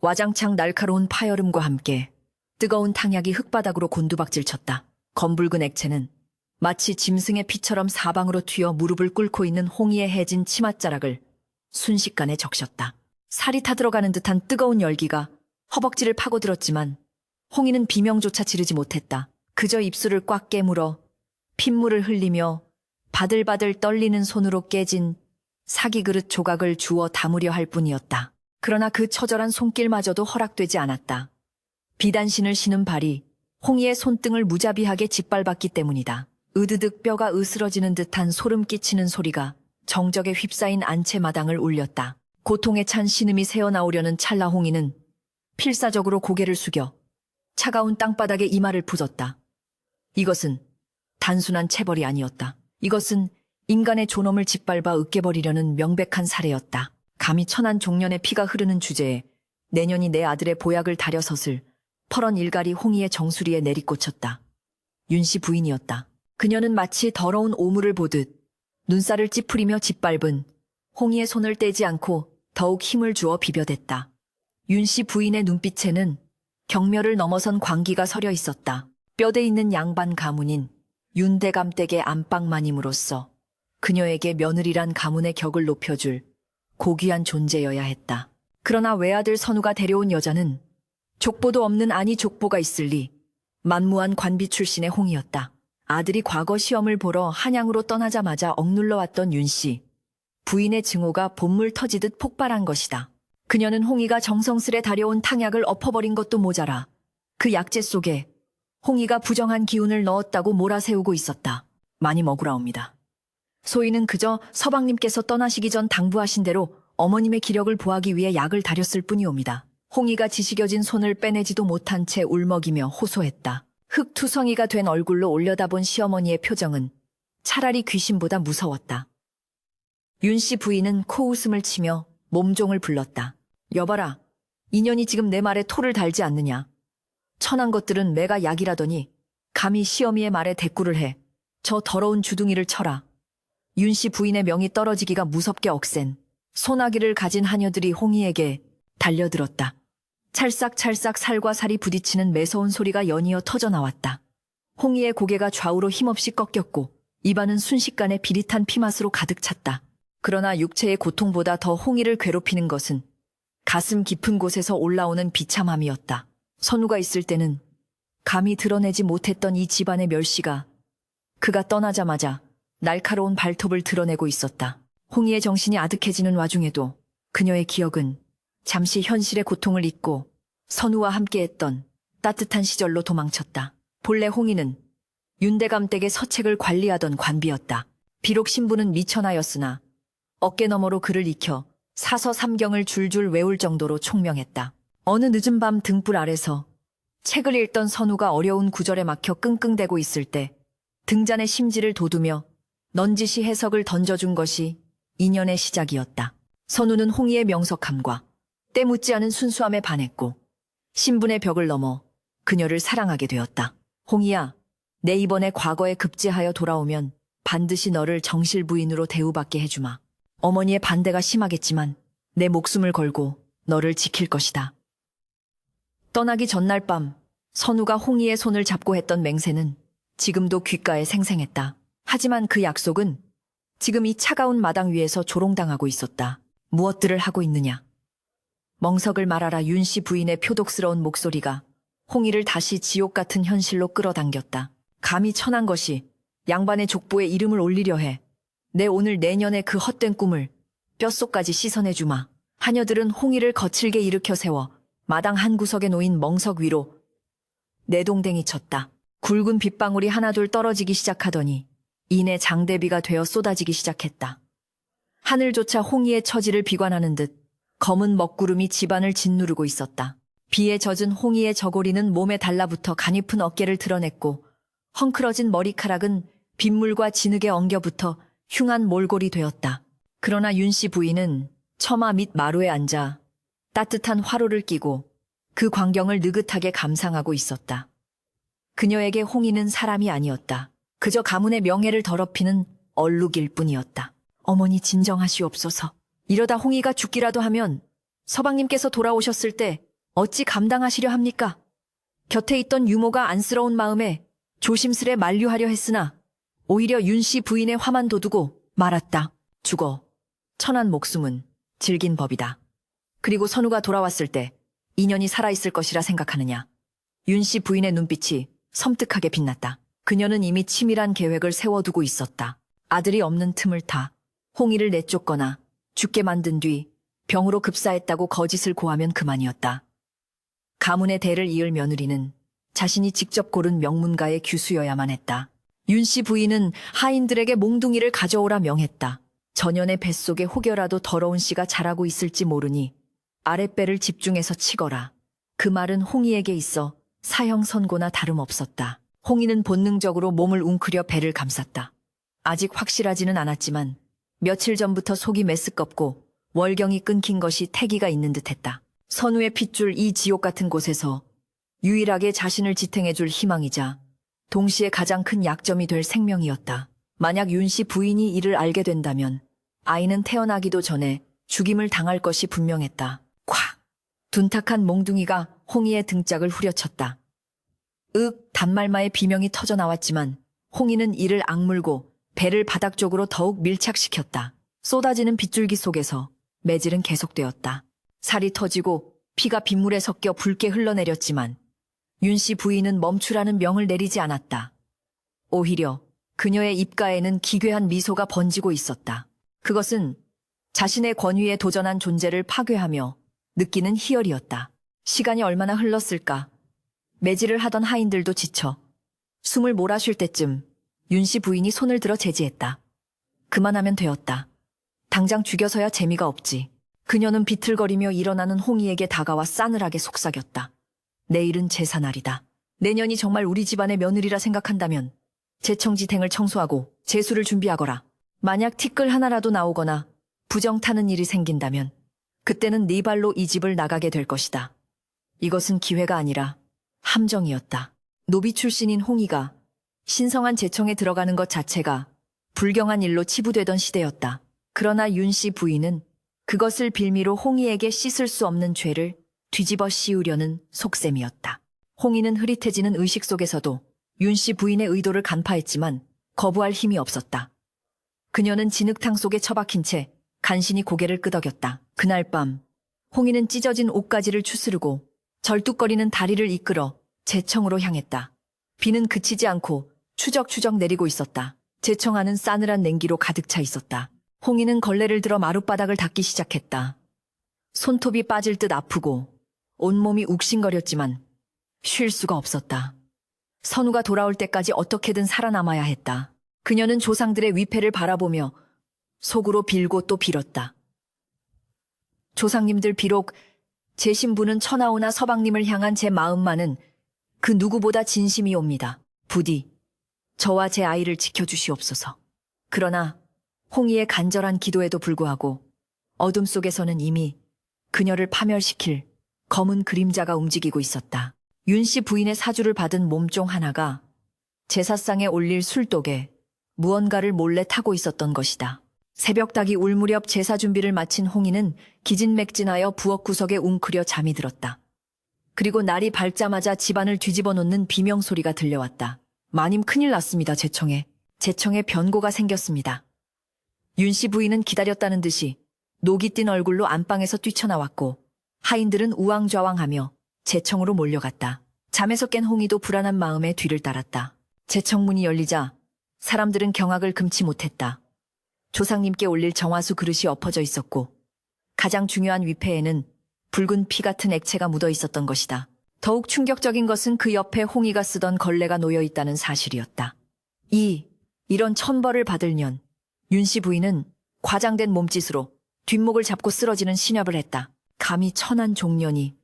와장창 날카로운 파열음과 함께 뜨거운 탕약이 흙바닥으로 곤두박질 쳤다. 검붉은 액체는 마치 짐승의 피처럼 사방으로 튀어 무릎을 꿇고 있는 홍이의 해진 치맛자락을 순식간에 적셨다. 살이 타들어가는 듯한 뜨거운 열기가 허벅지를 파고들었지만 홍이는 비명조차 지르지 못했다. 그저 입술을 꽉 깨물어 핏물을 흘리며 바들바들 떨리는 손으로 깨진 사기그릇 조각을 주워 담으려 할 뿐이었다. 그러나 그 처절한 손길마저도 허락되지 않았다. 비단신을 신은 발이 홍이의 손등을 무자비하게 짓밟았기 때문이다. 으드득 뼈가 으스러지는 듯한 소름 끼치는 소리가 정적에 휩싸인 안채 마당을 울렸다. 고통에 찬 신음이 새어나오려는 찰나 홍이는 필사적으로 고개를 숙여 차가운 땅바닥에 이마를 부쉈다. 이것은 단순한 체벌이 아니었다. 이것은 인간의 존엄을 짓밟아 으깨버리려는 명백한 살해였다. 감히 천한 종년의 피가 흐르는 주제에 내년이 내 아들의 보약을 다려섰을 퍼런 일갈이 홍이의 정수리에 내리꽂혔다. 윤씨 부인이었다. 그녀는 마치 더러운 오물을 보듯 눈살을 찌푸리며 짓밟은 홍이의 손을 떼지 않고 더욱 힘을 주어 비벼댔다. 윤씨 부인의 눈빛에는 경멸을 넘어선 광기가 서려 있었다. 뼈대 있는 양반 가문인 윤대감 댁의 안방마님으로서 그녀에게 며느리란 가문의 격을 높여줄 고귀한 존재여야 했다. 그러나 외아들 선우가 데려온 여자는 족보도 없는 아니 족보가 있을 리 만무한 관비 출신의 홍이었다. 아들이 과거 시험을 보러 한양으로 떠나자마자 억눌러 왔던 윤씨. 부인의 증오가 본물 터지듯 폭발한 것이다. 그녀는 홍이가 정성스레 다려온 탕약을 엎어버린 것도 모자라 그 약재 속에 홍이가 부정한 기운을 넣었다고 몰아세우고 있었다. 많이 먹으라옵니다. 소인은 그저 서방님께서 떠나시기 전 당부하신 대로 어머님의 기력을 보하기 위해 약을 다렸을 뿐이옵니다. 홍이가 지시겨진 손을 빼내지도 못한 채 울먹이며 호소했다. 흙투성이가 된 얼굴로 올려다본 시어머니의 표정은 차라리 귀신보다 무서웠다. 윤씨 부인은 코웃음을 치며 몸종을 불렀다. 여봐라, 인연이 지금 내 말에 토를 달지 않느냐. 천한 것들은 매가 약이라더니 감히 시어미의 말에 대꾸를 해. 저 더러운 주둥이를 쳐라. 윤씨 부인의 명이 떨어지기가 무섭게 억센 소나기를 가진 하녀들이 홍이에게 달려들었다. 찰싹찰싹 살과 살이 부딪히는 매서운 소리가 연이어 터져나왔다. 홍이의 고개가 좌우로 힘없이 꺾였고 입안은 순식간에 비릿한 피맛으로 가득 찼다. 그러나 육체의 고통보다 더 홍이를 괴롭히는 것은 가슴 깊은 곳에서 올라오는 비참함이었다. 선우가 있을 때는 감히 드러내지 못했던 이 집안의 멸시가 그가 떠나자마자 날카로운 발톱을 드러내고 있었다. 홍이의 정신이 아득해지는 와중에도 그녀의 기억은 잠시 현실의 고통을 잊고 선우와 함께했던 따뜻한 시절로 도망쳤다. 본래 홍이는 윤대감 댁의 서책을 관리하던 관비였다. 비록 신부는 미천하였으나 어깨너머로 그를 익혀 사서 삼경을 줄줄 외울 정도로 총명했다. 어느 늦은 밤 등불 아래서 책을 읽던 선우가 어려운 구절에 막혀 끙끙대고 있을 때 등잔의 심지를 돋우며 넌지시 해석을 던져준 것이 인연의 시작이었다. 선우는 홍이의 명석함과 때묻지 않은 순수함에 반했고 신분의 벽을 넘어 그녀를 사랑하게 되었다. 홍이야, 내 이번에 과거에 급제하여 돌아오면 반드시 너를 정실 부인으로 대우받게 해주마. 어머니의 반대가 심하겠지만 내 목숨을 걸고 너를 지킬 것이다. 떠나기 전날 밤 선우가 홍이의 손을 잡고 했던 맹세는 지금도 귓가에 생생했다. 하지만 그 약속은 지금 이 차가운 마당 위에서 조롱당하고 있었다. 무엇들을 하고 있느냐. 멍석을 말하라. 윤씨 부인의 표독스러운 목소리가 홍이를 다시 지옥 같은 현실로 끌어당겼다. 감히 천한 것이 양반의 족보에 이름을 올리려 해. 내 오늘 내년의 그 헛된 꿈을 뼛속까지 씻어내주마. 하녀들은 홍이를 거칠게 일으켜 세워 마당 한 구석에 놓인 멍석 위로 내동댕이 쳤다. 굵은 빗방울이 하나둘 떨어지기 시작하더니 이내 장대비가 되어 쏟아지기 시작했다. 하늘조차 홍이의 처지를 비관하는 듯 검은 먹구름이 집안을 짓누르고 있었다. 비에 젖은 홍이의 저고리는 몸에 달라붙어 가냘픈 어깨를 드러냈고 헝클어진 머리카락은 빗물과 진흙에 엉겨붙어 흉한 몰골이 되었다. 그러나 윤씨 부인은 처마 밑 마루에 앉아 따뜻한 화로를 끼고 그 광경을 느긋하게 감상하고 있었다. 그녀에게 홍이는 사람이 아니었다. 그저 가문의 명예를 더럽히는 얼룩일 뿐이었다. 어머니 진정하시옵소서. 이러다 홍이가 죽기라도 하면 서방님께서 돌아오셨을 때 어찌 감당하시려 합니까? 곁에 있던 유모가 안쓰러운 마음에 조심스레 만류하려 했으나 오히려 윤씨 부인의 화만 돋우고 말았다. 죽어. 천한 목숨은 질긴 법이다. 그리고 선우가 돌아왔을 때 인연이 살아있을 것이라 생각하느냐. 윤씨 부인의 눈빛이 섬뜩하게 빛났다. 그녀는 이미 치밀한 계획을 세워두고 있었다. 아들이 없는 틈을 타 홍희를 내쫓거나 죽게 만든 뒤 병으로 급사했다고 거짓을 고하면 그만이었다. 가문의 대를 이을 며느리는 자신이 직접 고른 명문가의 규수여야만 했다. 윤씨 부인은 하인들에게 몽둥이를 가져오라 명했다. 전연의 뱃속에 혹여라도 더러운 씨가 자라고 있을지 모르니 아랫배를 집중해서 치거라. 그 말은 홍희에게 있어 사형 선고나 다름없었다. 홍희는 본능적으로 몸을 웅크려 배를 감쌌다. 아직 확실하지는 않았지만 며칠 전부터 속이 메스껍고 월경이 끊긴 것이 태기가 있는 듯했다. 선우의 핏줄 이 지옥 같은 곳에서 유일하게 자신을 지탱해줄 희망이자 동시에 가장 큰 약점이 될 생명이었다. 만약 윤씨 부인이 이를 알게 된다면 아이는 태어나기도 전에 죽임을 당할 것이 분명했다. 콱! 둔탁한 몽둥이가 홍희의 등짝을 후려쳤다. 단말마의 비명이 터져 나왔지만 홍희는 이를 악물고 배를 바닥 쪽으로 더욱 밀착시켰다. 쏟아지는 빗줄기 속에서 매질은 계속되었다. 살이 터지고 피가 빗물에 섞여 붉게 흘러내렸지만 윤씨 부인은 멈추라는 명을 내리지 않았다. 오히려 그녀의 입가에는 기괴한 미소가 번지고 있었다. 그것은 자신의 권위에 도전한 존재를 파괴하며 느끼는 희열이었다. 시간이 얼마나 흘렀을까? 매질을 하던 하인들도 지쳐 숨을 몰아쉴 때쯤 윤씨 부인이 손을 들어 제지했다. 그만하면 되었다. 당장 죽여서야 재미가 없지. 그녀는 비틀거리며 일어나는 홍희에게 다가와 싸늘하게 속삭였다. 내일은 제사날이다. 내년이 정말 우리 집안의 며느리라 생각한다면 제청지탱을 청소하고 제수를 준비하거라. 만약 티끌 하나라도 나오거나 부정 타는 일이 생긴다면 그때는 네 발로 이 집을 나가게 될 것이다. 이것은 기회가 아니라 함정이었다. 노비 출신인 홍희가 신성한 제청에 들어가는 것 자체가 불경한 일로 치부되던 시대였다. 그러나 윤씨 부인은 그것을 빌미로 홍희에게 씻을 수 없는 죄를 뒤집어 씌우려는 속셈이었다. 홍희는 흐릿해지는 의식 속에서도 윤씨 부인의 의도를 간파했지만 거부할 힘이 없었다. 그녀는 진흙탕 속에 처박힌 채 간신히 고개를 끄덕였다. 그날 밤 홍희는 찢어진 옷가지를 추스르고 절뚝거리는 다리를 이끌어 제청으로 향했다. 비는 그치지 않고 추적추적 내리고 있었다. 제청 안은 싸늘한 냉기로 가득 차 있었다. 홍희는 걸레를 들어 마룻바닥을 닦기 시작했다. 손톱이 빠질 듯 아프고 온몸이 욱신거렸지만 쉴 수가 없었다. 선우가 돌아올 때까지 어떻게든 살아남아야 했다. 그녀는 조상들의 위패를 바라보며 속으로 빌고 또 빌었다. 조상님들 비록 제 신부는 천하오나 서방님을 향한 제 마음만은 그 누구보다 진심이 옵니다. 부디 저와 제 아이를 지켜주시옵소서. 그러나 홍희의 간절한 기도에도 불구하고 어둠 속에서는 이미 그녀를 파멸시킬 검은 그림자가 움직이고 있었다. 윤씨 부인의 사주를 받은 몸종 하나가 제사상에 올릴 술독에 무언가를 몰래 타고 있었던 것이다. 새벽닭이 울 무렵 제사 준비를 마친 홍희는 기진맥진하여 부엌 구석에 웅크려 잠이 들었다. 그리고 날이 밝자마자 집안을 뒤집어 놓는 비명소리가 들려왔다. 마님 큰일 났습니다. 제청에 변고가 생겼습니다. 윤씨 부인은 기다렸다는 듯이 녹이 띤 얼굴로 안방에서 뛰쳐나왔고 하인들은 우왕좌왕하며 제청으로 몰려갔다. 잠에서 깬 홍희도 불안한 마음에 뒤를 따랐다. 제청문이 열리자 사람들은 경악을 금치 못했다. 조상님께 올릴 정화수 그릇이 엎어져 있었고 가장 중요한 위패에는 붉은 피 같은 액체가 묻어 있었던 것이다. 더욱 충격적인 것은 그 옆에 홍희가 쓰던 걸레가 놓여 있다는 사실이었다. 이런 천벌을 받을 년, 윤씨 부인은 과장된 몸짓으로 뒷목을 잡고 쓰러지는 신협을 했다. 감히 천한 종년이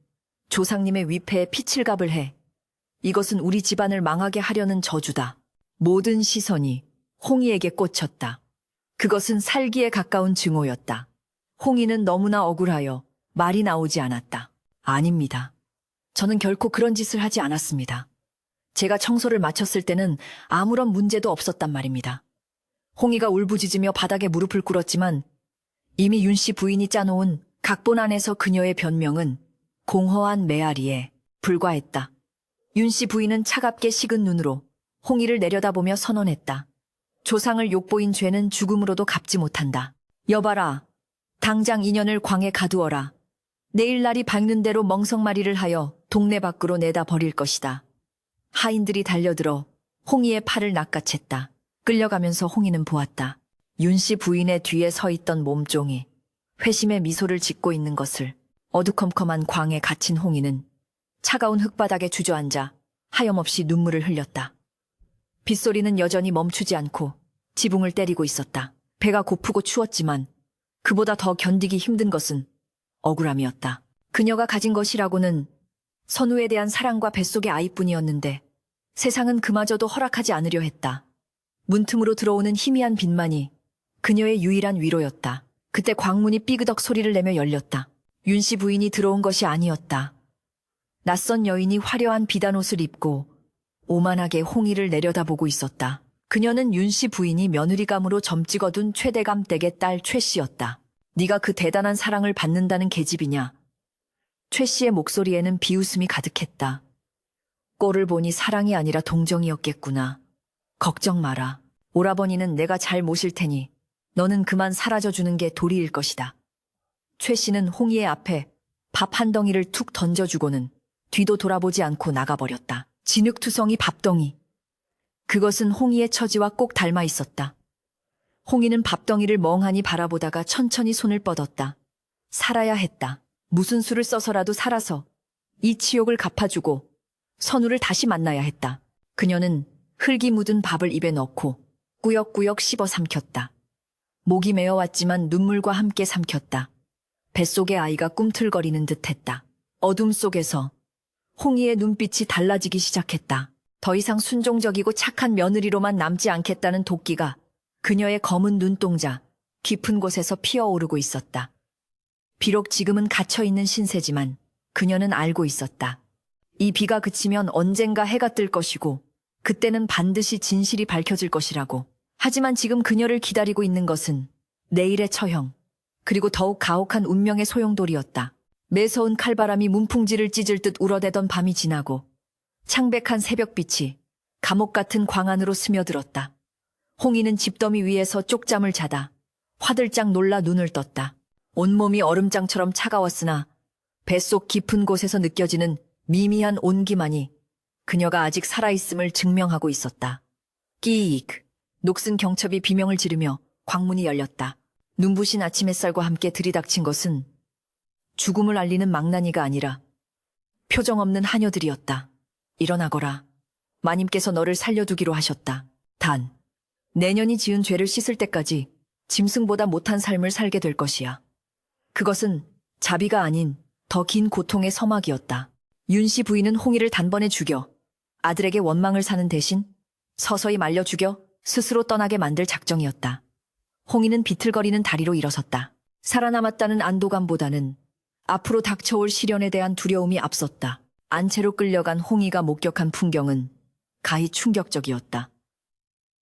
조상님의 위패에 피칠갑을 해. 이것은 우리 집안을 망하게 하려는 저주다. 모든 시선이 홍희에게 꽂혔다. 그것은 살기에 가까운 증오였다. 홍희는 너무나 억울하여 말이 나오지 않았다. 아닙니다. 저는 결코 그런 짓을 하지 않았습니다. 제가 청소를 마쳤을 때는 아무런 문제도 없었단 말입니다. 홍희가 울부짖으며 바닥에 무릎을 꿇었지만 이미 윤씨 부인이 짜놓은 각본 안에서 그녀의 변명은 공허한 메아리에 불과했다. 윤씨 부인은 차갑게 식은 눈으로 홍희를 내려다보며 선언했다. 조상을 욕보인 죄는 죽음으로도 갚지 못한다. 여봐라. 당장 인연을 광에 가두어라. 내일 날이 밝는 대로 멍석마리를 하여 동네 밖으로 내다 버릴 것이다. 하인들이 달려들어 홍희의 팔을 낚아챘다. 끌려가면서 홍희는 보았다. 윤씨 부인의 뒤에 서 있던 몸종이 회심의 미소를 짓고 있는 것을. 어두컴컴한 광에 갇힌 홍희는 차가운 흙바닥에 주저앉아 하염없이 눈물을 흘렸다. 빗소리는 여전히 멈추지 않고 지붕을 때리고 있었다. 배가 고프고 추웠지만 그보다 더 견디기 힘든 것은 억울함이었다. 그녀가 가진 것이라고는 선우에 대한 사랑과 뱃속의 아이뿐이었는데 세상은 그마저도 허락하지 않으려 했다. 문틈으로 들어오는 희미한 빛만이 그녀의 유일한 위로였다. 그때 광문이 삐그덕 소리를 내며 열렸다. 윤씨 부인이 들어온 것이 아니었다. 낯선 여인이 화려한 비단옷을 입고 오만하게 홍희를 내려다보고 있었다. 그녀는 윤씨 부인이 며느리감으로 점찍어둔 최대감 댁의 딸 최씨였다. 네가 그 대단한 사랑을 받는다는 계집이냐? 최씨의 목소리에는 비웃음이 가득했다. 꼴을 보니 사랑이 아니라 동정이었겠구나. 걱정 마라. 오라버니는 내가 잘 모실 테니 너는 그만 사라져주는 게 도리일 것이다. 최 씨는 홍희의 앞에 밥 한 덩이를 툭 던져주고는 뒤도 돌아보지 않고 나가버렸다. 진흙투성이 밥덩이. 그것은 홍희의 처지와 꼭 닮아 있었다. 홍희는 밥덩이를 멍하니 바라보다가 천천히 손을 뻗었다. 살아야 했다. 무슨 수를 써서라도 살아서 이 치욕을 갚아주고 선우를 다시 만나야 했다. 그녀는 흙이 묻은 밥을 입에 넣고 꾸역꾸역 씹어 삼켰다. 목이 메어왔지만 눈물과 함께 삼켰다. 뱃속의 아이가 꿈틀거리는 듯했다. 어둠 속에서 홍희의 눈빛이 달라지기 시작했다. 더 이상 순종적이고 착한 며느리로만 남지 않겠다는 도끼가 그녀의 검은 눈동자 깊은 곳에서 피어오르고 있었다. 비록 지금은 갇혀있는 신세지만 그녀는 알고 있었다. 이 비가 그치면 언젠가 해가 뜰 것이고 그때는 반드시 진실이 밝혀질 것이라고. 하지만 지금 그녀를 기다리고 있는 것은 내일의 처형, 그리고 더욱 가혹한 운명의 소용돌이였다. 매서운 칼바람이 문풍지를 찢을 듯 울어대던 밤이 지나고 창백한 새벽빛이 감옥 같은 광 안으로 스며들었다. 홍희는 집더미 위에서 쪽잠을 자다 화들짝 놀라 눈을 떴다. 온몸이 얼음장처럼 차가웠으나 뱃속 깊은 곳에서 느껴지는 미미한 온기만이 그녀가 아직 살아있음을 증명하고 있었다. 끼익! 녹슨 경첩이 비명을 지르며 광문이 열렸다. 눈부신 아침 햇살과 함께 들이닥친 것은 죽음을 알리는 망나니가 아니라 표정 없는 하녀들이었다. 일어나거라. 마님께서 너를 살려두기로 하셨다. 단, 내년이 지은 죄를 씻을 때까지 짐승보다 못한 삶을 살게 될 것이야. 그것은 자비가 아닌 더 긴 고통의 서막이었다. 윤씨 부인은 홍희를 단번에 죽여 아들에게 원망을 사는 대신 서서히 말려 죽여 스스로 떠나게 만들 작정이었다. 홍희는 비틀거리는 다리로 일어섰다. 살아남았다는 안도감보다는 앞으로 닥쳐올 시련에 대한 두려움이 앞섰다. 안채로 끌려간 홍희가 목격한 풍경은 가히 충격적이었다.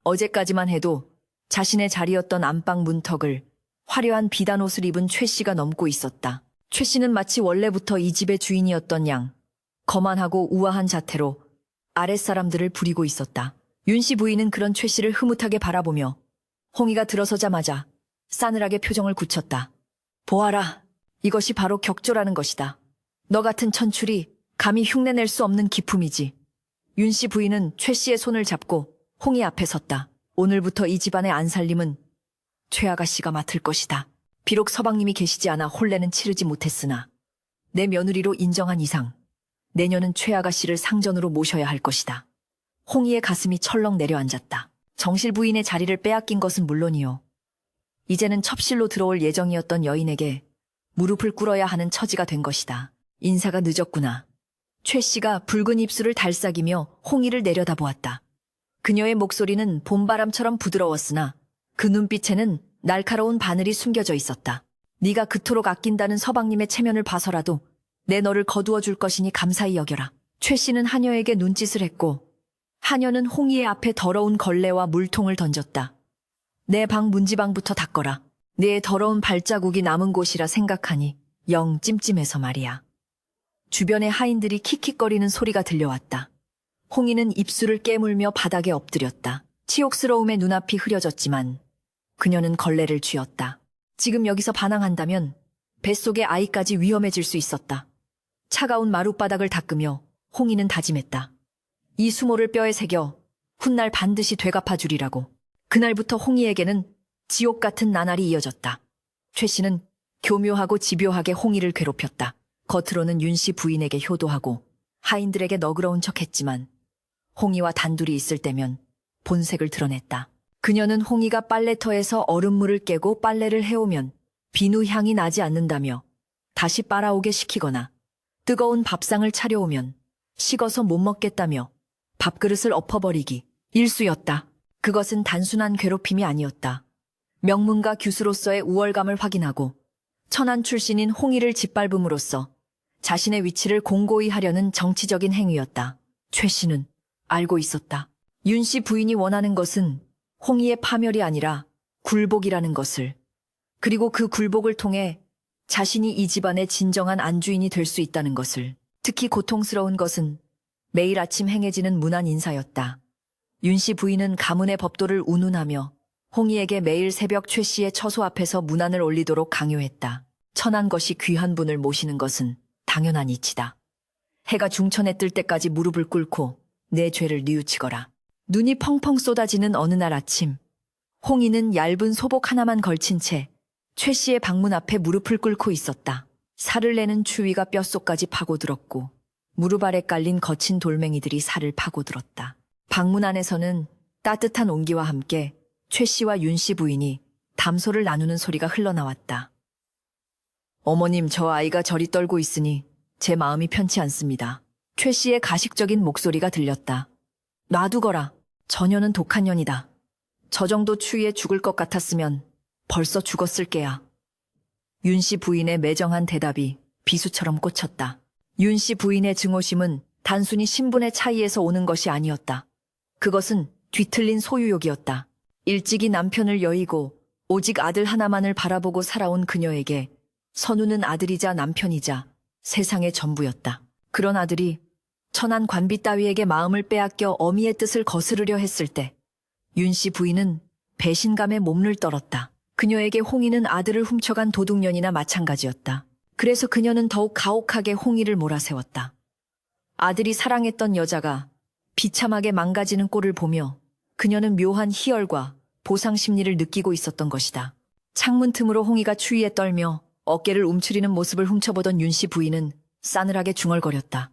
어제까지만 해도 자신의 자리였던 안방 문턱을 화려한 비단옷을 입은 최 씨가 넘고 있었다. 최 씨는 마치 원래부터 이 집의 주인이었던 양, 거만하고 우아한 자태로 아랫사람들을 부리고 있었다. 윤씨 부인은 그런 최 씨를 흐뭇하게 바라보며 홍희가 들어서자마자 싸늘하게 표정을 굳혔다. 보아라, 이것이 바로 격조라는 것이다. 너 같은 천출이 감히 흉내낼 수 없는 기품이지. 윤씨 부인은 최 씨의 손을 잡고 홍희 앞에 섰다. 오늘부터 이 집안의 안살림은 최 아가씨가 맡을 것이다. 비록 서방님이 계시지 않아 혼례는 치르지 못했으나 내 며느리로 인정한 이상 내년은 최 아가씨를 상전으로 모셔야 할 것이다. 홍희의 가슴이 철렁 내려앉았다. 정실 부인의 자리를 빼앗긴 것은 물론이요. 이제는 첩실로 들어올 예정이었던 여인에게 무릎을 꿇어야 하는 처지가 된 것이다. 인사가 늦었구나. 최 씨가 붉은 입술을 달싹이며 홍희를 내려다보았다. 그녀의 목소리는 봄바람처럼 부드러웠으나 그 눈빛에는 날카로운 바늘이 숨겨져 있었다. 네가 그토록 아낀다는 서방님의 체면을 봐서라도 내 너를 거두어 줄 것이니 감사히 여겨라. 최 씨는 하녀에게 눈짓을 했고 하녀는 홍희의 앞에 더러운 걸레와 물통을 던졌다. 내 방 문지방부터 닦거라. 네 더러운 발자국이 남은 곳이라 생각하니 영 찜찜해서 말이야. 주변의 하인들이 킥킥거리는 소리가 들려왔다. 홍이는 입술을 깨물며 바닥에 엎드렸다. 치욕스러움에 눈앞이 흐려졌지만 그녀는 걸레를 쥐었다. 지금 여기서 반항한다면 뱃속의 아이까지 위험해질 수 있었다. 차가운 마룻바닥을 닦으며 홍이는 다짐했다. 이 수모를 뼈에 새겨 훗날 반드시 되갚아 주리라고. 그날부터 홍이에게는 지옥 같은 나날이 이어졌다. 최 씨는 교묘하고 집요하게 홍이를 괴롭혔다. 겉으로는 윤 씨 부인에게 효도하고 하인들에게 너그러운 척했지만 홍이와 단둘이 있을 때면 본색을 드러냈다. 그녀는 홍이가 빨래터에서 얼음물을 깨고 빨래를 해오면 비누 향이 나지 않는다며 다시 빨아오게 시키거나 뜨거운 밥상을 차려오면 식어서 못 먹겠다며 밥그릇을 엎어버리기 일쑤였다. 그것은 단순한 괴롭힘이 아니었다. 명문가 교수로서의 우월감을 확인하고 천안 출신인 홍이를 짓밟음으로써 자신의 위치를 공고히 하려는 정치적인 행위였다. 최 씨는 알고 있었다. 윤 씨 부인이 원하는 것은 홍이의 파멸이 아니라 굴복이라는 것을, 그리고 그 굴복을 통해 자신이 이 집안의 진정한 안주인이 될 수 있다는 것을. 특히 고통스러운 것은 매일 아침 행해지는 문안 인사였다. 윤 씨 부인은 가문의 법도를 운운하며 홍이에게 매일 새벽 최 씨의 처소 앞에서 문안을 올리도록 강요했다. 천한 것이 귀한 분을 모시는 것은 당연한 이치다. 해가 중천에 뜰 때까지 무릎을 꿇고 내 죄를 뉘우치거라. 눈이 펑펑 쏟아지는 어느 날 아침, 홍이는 얇은 소복 하나만 걸친 채 최 씨의 방문 앞에 무릎을 꿇고 있었다. 살을 내는 추위가 뼛속까지 파고들었고 무릎 아래 깔린 거친 돌멩이들이 살을 파고들었다. 방문 안에서는 따뜻한 온기와 함께 최 씨와 윤 씨 부인이 담소를 나누는 소리가 흘러나왔다. 어머님, 저 아이가 저리 떨고 있으니 제 마음이 편치 않습니다. 최 씨의 가식적인 목소리가 들렸다. 놔두거라. 저녀는 독한 년이다. 저 정도 추위에 죽을 것 같았으면 벌써 죽었을 게야. 윤 씨 부인의 매정한 대답이 비수처럼 꽂혔다. 윤 씨 부인의 증오심은 단순히 신분의 차이에서 오는 것이 아니었다. 그것은 뒤틀린 소유욕이었다. 일찍이 남편을 여의고 오직 아들 하나만을 바라보고 살아온 그녀에게 선우는 아들이자 남편이자 세상의 전부였다. 그런 아들이 천한 관비 따위에게 마음을 빼앗겨 어미의 뜻을 거스르려 했을 때 윤 씨 부인은 배신감에 몸을 떨었다. 그녀에게 홍이는 아들을 훔쳐간 도둑년이나 마찬가지였다. 그래서 그녀는 더욱 가혹하게 홍이를 몰아세웠다. 아들이 사랑했던 여자가 비참하게 망가지는 꼴을 보며 그녀는 묘한 희열과 보상 심리를 느끼고 있었던 것이다. 창문 틈으로 홍이가 추위에 떨며 어깨를 움츠리는 모습을 훔쳐보던 윤 씨 부인은 싸늘하게 중얼거렸다.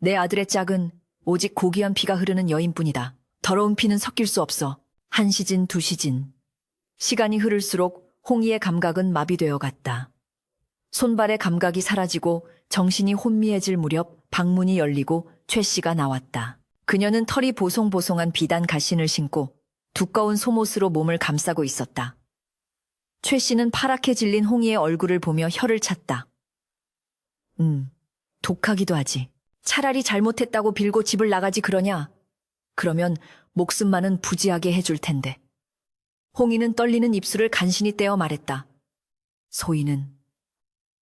내 아들의 짝은 오직 고귀한 피가 흐르는 여인뿐이다. 더러운 피는 섞일 수 없어. 한 시진, 두 시진. 시간이 흐를수록 홍이의 감각은 마비되어 갔다. 손발의 감각이 사라지고 정신이 혼미해질 무렵 방문이 열리고 최 씨가 나왔다. 그녀는 털이 보송보송한 비단 가신을 신고 두꺼운 속옷으로 몸을 감싸고 있었다. 최 씨는 파랗게 질린 홍이의 얼굴을 보며 혀를 찼다. 독하기도 하지. 차라리 잘못했다고 빌고 집을 나가지 그러냐? 그러면 목숨만은 부지하게 해줄 텐데. 홍이는 떨리는 입술을 간신히 떼어 말했다. 소인은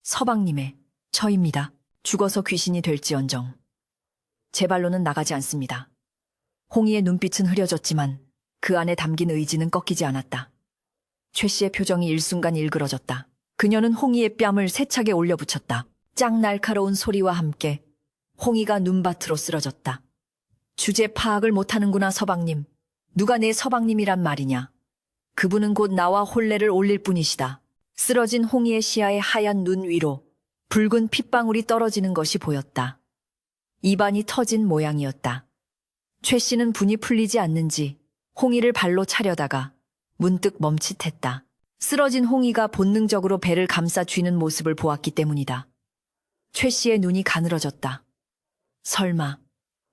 서방님의 처입니다. 죽어서 귀신이 될지언정 제 발로는 나가지 않습니다. 홍이의 눈빛은 흐려졌지만 그 안에 담긴 의지는 꺾이지 않았다. 최 씨의 표정이 일순간 일그러졌다. 그녀는 홍이의 뺨을 세차게 올려붙였다. 짝 날카로운 소리와 함께 홍이가 눈밭으로 쓰러졌다. 주제 파악을 못하는구나, 서방님. 누가 내 서방님이란 말이냐. 그분은 곧 나와 혼례를 올릴 뿐이시다. 쓰러진 홍이의 시야에 하얀 눈 위로 붉은 핏방울이 떨어지는 것이 보였다. 입안이 터진 모양이었다. 최 씨는 분이 풀리지 않는지 홍이를 발로 차려다가 문득 멈칫했다. 쓰러진 홍이가 본능적으로 배를 감싸 쥐는 모습을 보았기 때문이다. 최 씨의 눈이 가늘어졌다. 설마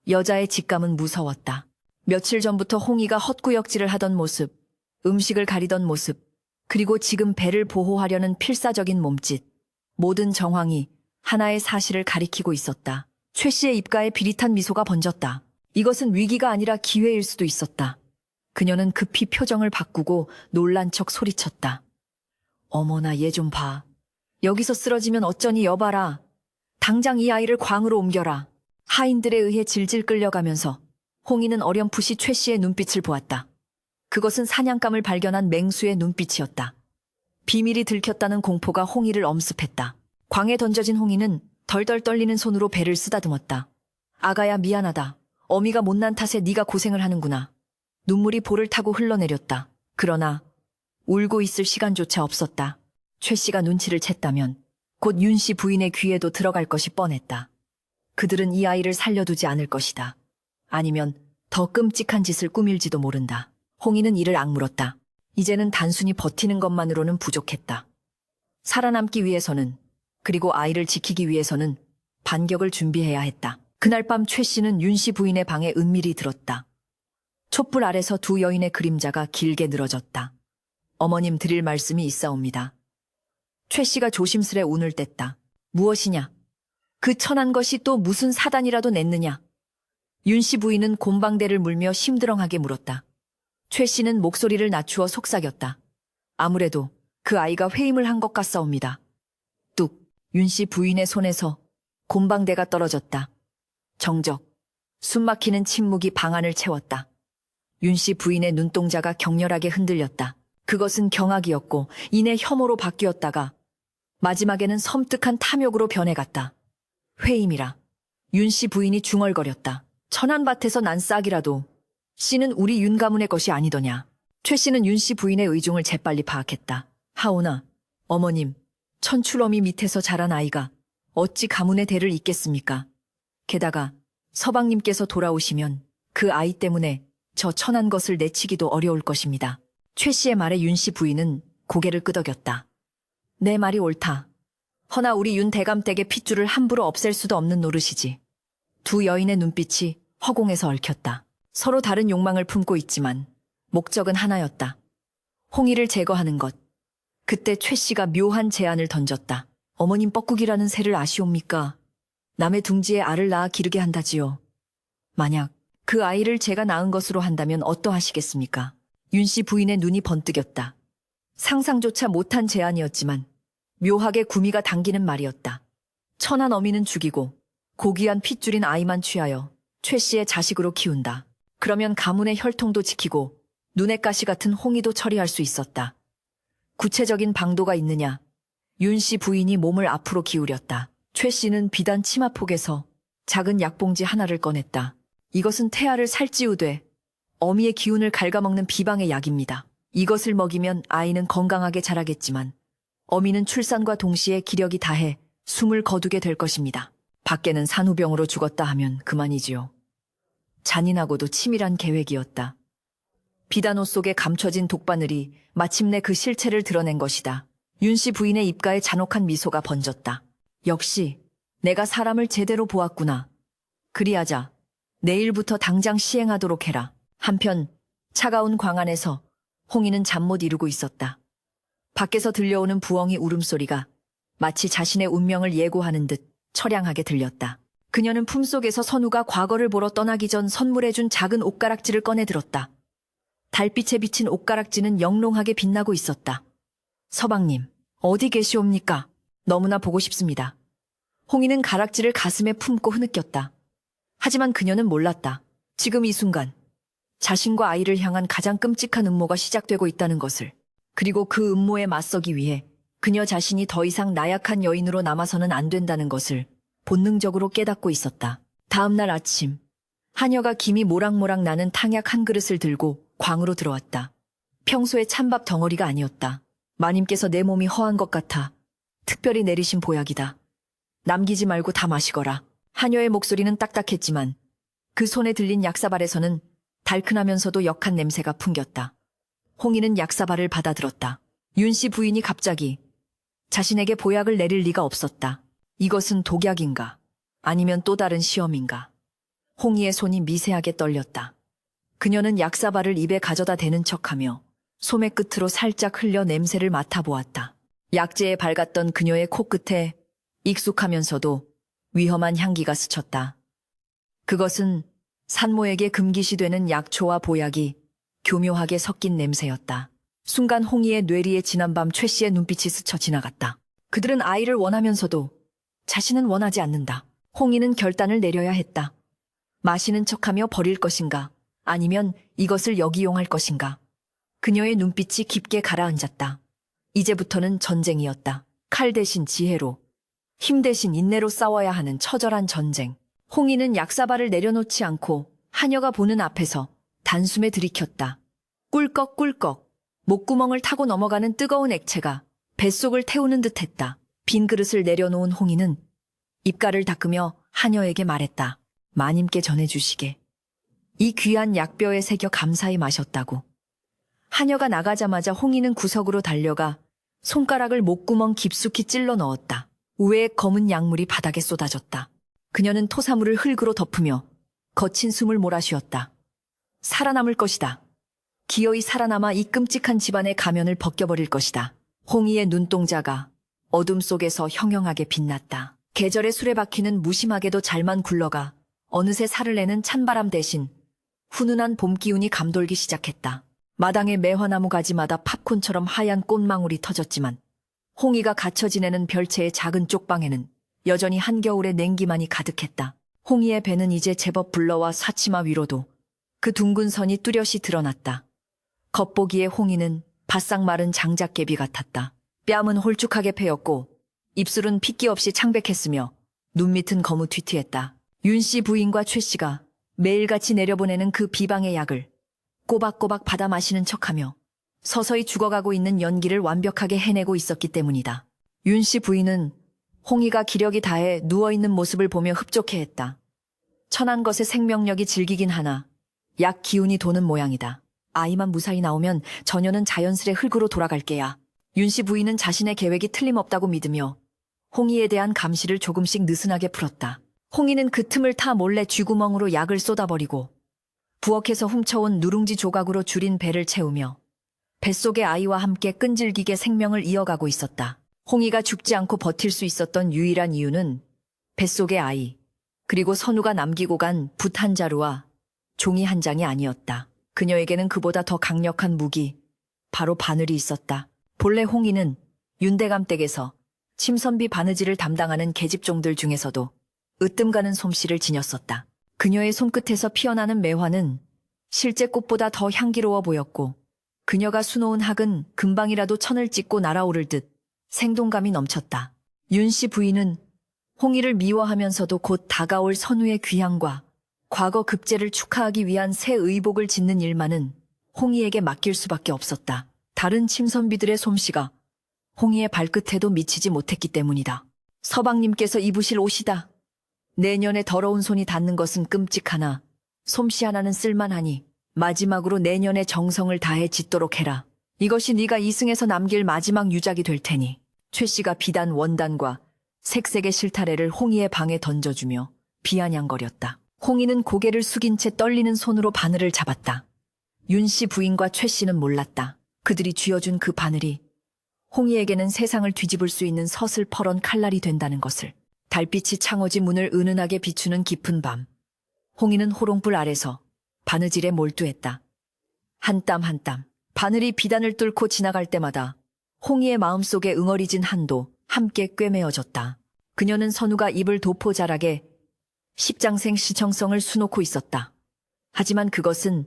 여자의 직감은 무서웠다. 며칠 전부터 홍이가 헛구역질을 하던 모습, 음식을 가리던 모습, 그리고 지금 배를 보호하려는 필사적인 몸짓, 모든 정황이 하나의 사실을 가리키고 있었다. 최 씨의 입가에 비릿한 미소가 번졌다. 이것은 위기가 아니라 기회일 수도 있었다. 그녀는 급히 표정을 바꾸고 놀란 척 소리쳤다. 어머나, 얘 좀 봐. 여기서 쓰러지면 어쩌니, 여봐라. 당장 이 아이를 광으로 옮겨라. 하인들에 의해 질질 끌려가면서 홍이는 어렴풋이 최 씨의 눈빛을 보았다. 그것은 사냥감을 발견한 맹수의 눈빛이었다. 비밀이 들켰다는 공포가 홍이를 엄습했다. 광에 던져진 홍이는 덜덜 떨리는 손으로 배를 쓰다듬었다. 아가야, 미안하다. 어미가 못난 탓에 네가 고생을 하는구나. 눈물이 볼을 타고 흘러내렸다. 그러나 울고 있을 시간조차 없었다. 최 씨가 눈치를 챘다면 곧 윤 씨 부인의 귀에도 들어갈 것이 뻔했다. 그들은 이 아이를 살려두지 않을 것이다. 아니면 더 끔찍한 짓을 꾸밀지도 모른다. 홍이는 이를 악물었다. 이제는 단순히 버티는 것만으로는 부족했다. 살아남기 위해서는, 그리고 아이를 지키기 위해서는 반격을 준비해야 했다. 그날 밤 최 씨는 윤 씨 부인의 방에 은밀히 들었다. 촛불 아래서 두 여인의 그림자가 길게 늘어졌다. 어머님 드릴 말씀이 있사옵니다. 최 씨가 조심스레 운을 뗐다. 무엇이냐? 그 천한 것이 또 무슨 사단이라도 냈느냐? 윤 씨 부인은 곰방대를 물며 심드렁하게 물었다. 최 씨는 목소리를 낮추어 속삭였다. 아무래도 그 아이가 회임을 한 것 같사옵니다. 뚝, 윤 씨 부인의 손에서 곰방대가 떨어졌다. 정적, 숨막히는 침묵이 방 안을 채웠다. 윤 씨 부인의 눈동자가 격렬하게 흔들렸다. 그것은 경악이었고 이내 혐오로 바뀌었다가 마지막에는 섬뜩한 탐욕으로 변해갔다. 회임이라. 윤 씨 부인이 중얼거렸다. 천안밭에서 난 싹이라도 씨는 우리 윤 가문의 것이 아니더냐. 최 씨는 윤 씨 부인의 의중을 재빨리 파악했다. 하오나, 어머님, 천출어미 밑에서 자란 아이가 어찌 가문의 대를 잇겠습니까? 게다가 서방님께서 돌아오시면 그 아이 때문에 저 천한 것을 내치기도 어려울 것입니다. 최 씨의 말에 윤 씨 부인은 고개를 끄덕였다. 내 말이 옳다. 허나 우리 윤 대감댁의 핏줄을 함부로 없앨 수도 없는 노릇이지. 두 여인의 눈빛이 허공에서 얽혔다. 서로 다른 욕망을 품고 있지만 목적은 하나였다. 홍이를 제거하는 것. 그때 최 씨가 묘한 제안을 던졌다. 어머님 뻐꾸기라는 새를 아시옵니까? 남의 둥지에 알을 낳아 기르게 한다지요. 만약 그 아이를 제가 낳은 것으로 한다면 어떠하시겠습니까? 윤 씨 부인의 눈이 번뜩였다. 상상조차 못한 제안이었지만 묘하게 구미가 당기는 말이었다. 천한 어미는 죽이고 고귀한 핏줄인 아이만 취하여 최 씨의 자식으로 키운다. 그러면 가문의 혈통도 지키고 눈의 가시 같은 홍이도 처리할 수 있었다. 구체적인 방도가 있느냐? 윤 씨 부인이 몸을 앞으로 기울였다. 최 씨는 비단 치마폭에서 작은 약봉지 하나를 꺼냈다. 이것은 태아를 살찌우되 어미의 기운을 갉아먹는 비방의 약입니다. 이것을 먹이면 아이는 건강하게 자라겠지만 어미는 출산과 동시에 기력이 다해 숨을 거두게 될 것입니다. 밖에는 산후병으로 죽었다 하면 그만이지요. 잔인하고도 치밀한 계획이었다. 비단옷 속에 감춰진 독바늘이 마침내 그 실체를 드러낸 것이다. 윤 씨 부인의 입가에 잔혹한 미소가 번졌다. 역시 내가 사람을 제대로 보았구나. 그리하자 내일부터 당장 시행하도록 해라. 한편 차가운 광 안에서 홍이는 잠 못 이루고 있었다. 밖에서 들려오는 부엉이 울음소리가 마치 자신의 운명을 예고하는 듯 처량하게 들렸다. 그녀는 품속에서 선우가 과거를 보러 떠나기 전 선물해준 작은 옷가락지를 꺼내 들었다. 달빛에 비친 옷가락지는 영롱하게 빛나고 있었다. 서방님, 어디 계시옵니까? 너무나 보고 싶습니다. 홍이는 가락지를 가슴에 품고 흐느꼈다. 하지만 그녀는 몰랐다. 지금 이 순간 자신과 아이를 향한 가장 끔찍한 음모가 시작되고 있다는 것을. 그리고 그 음모에 맞서기 위해 그녀 자신이 더 이상 나약한 여인으로 남아서는 안 된다는 것을 본능적으로 깨닫고 있었다. 다음 날 아침, 하녀가 김이 모락모락 나는 탕약 한 그릇을 들고 광으로 들어왔다. 평소의 찬밥 덩어리가 아니었다. 마님께서 내 몸이 허한 것 같아 특별히 내리신 보약이다. 남기지 말고 다 마시거라. 하녀의 목소리는 딱딱했지만 그 손에 들린 약사발에서는 달큰하면서도 역한 냄새가 풍겼다. 홍이는 약사발을 받아들었다. 윤 씨 부인이 갑자기 자신에게 보약을 내릴 리가 없었다. 이것은 독약인가? 아니면 또 다른 시험인가? 홍이의 손이 미세하게 떨렸다. 그녀는 약사발을 입에 가져다 대는 척하며 소매 끝으로 살짝 흘려 냄새를 맡아보았다. 약재에 밝았던 그녀의 코끝에 익숙하면서도 위험한 향기가 스쳤다. 그것은 산모에게 금기시 되는 약초와 보약이 교묘하게 섞인 냄새였다. 순간 홍이의 뇌리에 지난밤 최 씨의 눈빛이 스쳐 지나갔다. 그들은 아이를 원하면서도 자신은 원하지 않는다. 홍이는 결단을 내려야 했다. 마시는 척하며 버릴 것인가, 아니면 이것을 역이용할 것인가. 그녀의 눈빛이 깊게 가라앉았다. 이제부터는 전쟁이었다. 칼 대신 지혜로, 힘 대신 인내로 싸워야 하는 처절한 전쟁. 홍이는 약사발을 내려놓지 않고 하녀가 보는 앞에서 단숨에 들이켰다. 꿀꺽꿀꺽 목구멍을 타고 넘어가는 뜨거운 액체가 뱃속을 태우는 듯했다. 빈 그릇을 내려놓은 홍이는 입가를 닦으며 하녀에게 말했다. 마님께 전해주시게. 이 귀한 약뼈에 새겨 감사히 마셨다고. 하녀가 나가자마자 홍이는 구석으로 달려가 손가락을 목구멍 깊숙이 찔러 넣었다. 우에 검은 약물이 바닥에 쏟아졌다. 그녀는 토사물을 흙으로 덮으며 거친 숨을 몰아쉬었다. 살아남을 것이다. 기어이 살아남아 이 끔찍한 집안의 가면을 벗겨버릴 것이다. 홍이의 눈동자가 어둠 속에서 형형하게 빛났다. 계절의 수레바퀴는 무심하게도 잘만 굴러가 어느새 살을 내는 찬바람 대신 훈훈한 봄 기운이 감돌기 시작했다. 마당의 매화나무 가지마다 팝콘처럼 하얀 꽃망울이 터졌지만 홍이가 갇혀 지내는 별채의 작은 쪽방에는 여전히 한겨울의 냉기만이 가득했다. 홍이의 배는 이제 제법 불러와 사치마 위로도 그 둥근 선이 뚜렷이 드러났다. 겉보기에 홍이는 바싹 마른 장작개비 같았다. 뺨은 홀쭉하게 패였고 입술은 핏기 없이 창백했으며 눈밑은 거무튀튀했다. 윤씨 부인과 최씨가 매일같이 내려보내는 그 비방의 약을 꼬박꼬박 받아 마시는 척하며 서서히 죽어가고 있는 연기를 완벽하게 해내고 있었기 때문이다. 윤씨 부인은 홍이가 기력이 다해 누워있는 모습을 보며 흡족해했다. 천한 것의 생명력이 질기긴 하나 약 기운이 도는 모양이다. 아이만 무사히 나오면 저녀는 자연스레 흙으로 돌아갈게야. 윤씨 부인은 자신의 계획이 틀림없다고 믿으며 홍이에 대한 감시를 조금씩 느슨하게 풀었다. 홍이는 그 틈을 타 몰래 쥐구멍으로 약을 쏟아버리고 부엌에서 훔쳐온 누룽지 조각으로 줄인 배를 채우며 뱃속의 아이와 함께 끈질기게 생명을 이어가고 있었다. 홍이가 죽지 않고 버틸 수 있었던 유일한 이유는 뱃속의 아이, 그리고 선우가 남기고 간 붓 한 자루와 종이 한 장이 아니었다. 그녀에게는 그보다 더 강력한 무기, 바로 바늘이 있었다. 본래 홍이는 윤대감 댁에서 침선비 바느질을 담당하는 계집종들 중에서도 으뜸가는 솜씨를 지녔었다. 그녀의 손끝에서 피어나는 매화는 실제 꽃보다 더 향기로워 보였고 그녀가 수놓은 학은 금방이라도 천을 찍고 날아오를 듯 생동감이 넘쳤다. 윤씨 부인은 홍이를 미워하면서도 곧 다가올 선우의 귀향과 과거 급제를 축하하기 위한 새 의복을 짓는 일만은 홍이에게 맡길 수밖에 없었다. 다른 침선비들의 솜씨가 홍이의 발끝에도 미치지 못했기 때문이다. 서방님께서 입으실 옷이다. 내년에 더러운 손이 닿는 것은 끔찍하나 솜씨 하나는 쓸만하니 마지막으로 내년에 정성을 다해 짓도록 해라. 이것이 네가 이승에서 남길 마지막 유작이 될 테니. 최씨가 비단 원단과 색색의 실타래를 홍이의 방에 던져주며 비아냥거렸다. 홍이는 고개를 숙인 채 떨리는 손으로 바늘을 잡았다. 윤씨 부인과 최씨는 몰랐다. 그들이 쥐어준 그 바늘이 홍이에게는 세상을 뒤집을 수 있는 서슬퍼런 칼날이 된다는 것을. 달빛이 창호지 문을 은은하게 비추는 깊은 밤. 홍이는 호롱불 아래서 바느질에 몰두했다. 한 땀 한 땀. 바늘이 비단을 뚫고 지나갈 때마다 홍이의 마음속에 응어리진 한도 함께 꿰매어졌다. 그녀는 선우가 입을 도포 자락에 십장생 시청성을 수놓고 있었다. 하지만 그것은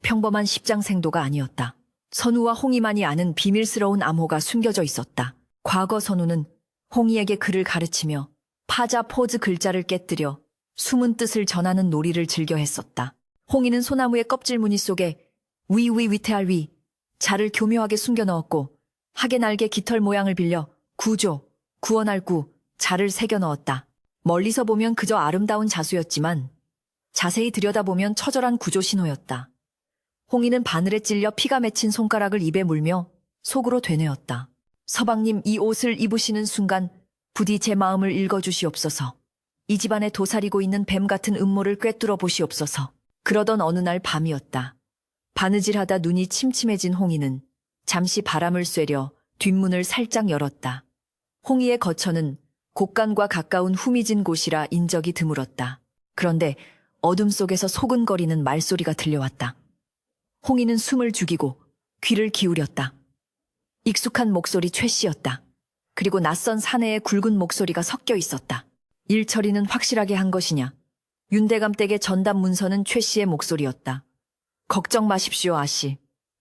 평범한 십장생도가 아니었다. 선우와 홍이만이 아는 비밀스러운 암호가 숨겨져 있었다. 과거 선우는 홍이에게 글을 가르치며 파자 포즈 글자를 깨뜨려 숨은 뜻을 전하는 놀이를 즐겨 했었다. 홍이는 소나무의 껍질 무늬 속에 위태할 위, 자를 교묘하게 숨겨 넣었고 학의 날개 깃털 모양을 빌려 구조, 구원할 구, 자를 새겨 넣었다. 멀리서 보면 그저 아름다운 자수였지만 자세히 들여다보면 처절한 구조 신호였다. 홍이는 바늘에 찔려 피가 맺힌 손가락을 입에 물며 속으로 되뇌었다. 서방님, 이 옷을 입으시는 순간 부디 제 마음을 읽어주시옵소서. 이 집안에 도사리고 있는 뱀 같은 음모를 꿰뚫어 보시옵소서. 그러던 어느 날 밤이었다. 바느질하다 눈이 침침해진 홍이는 잠시 바람을 쐬려 뒷문을 살짝 열었다. 홍이의 거처는 곡간과 가까운 후미진 곳이라 인적이 드물었다. 그런데 어둠 속에서 소근거리는 말소리가 들려왔다. 홍이는 숨을 죽이고 귀를 기울였다. 익숙한 목소리 최씨였다. 그리고 낯선 사내의 굵은 목소리가 섞여 있었다. 일 처리는 확실하게 한 것이냐? 윤대감 댁의 전담 문서는 최 씨의 목소리였다. 걱정 마십시오, 아씨.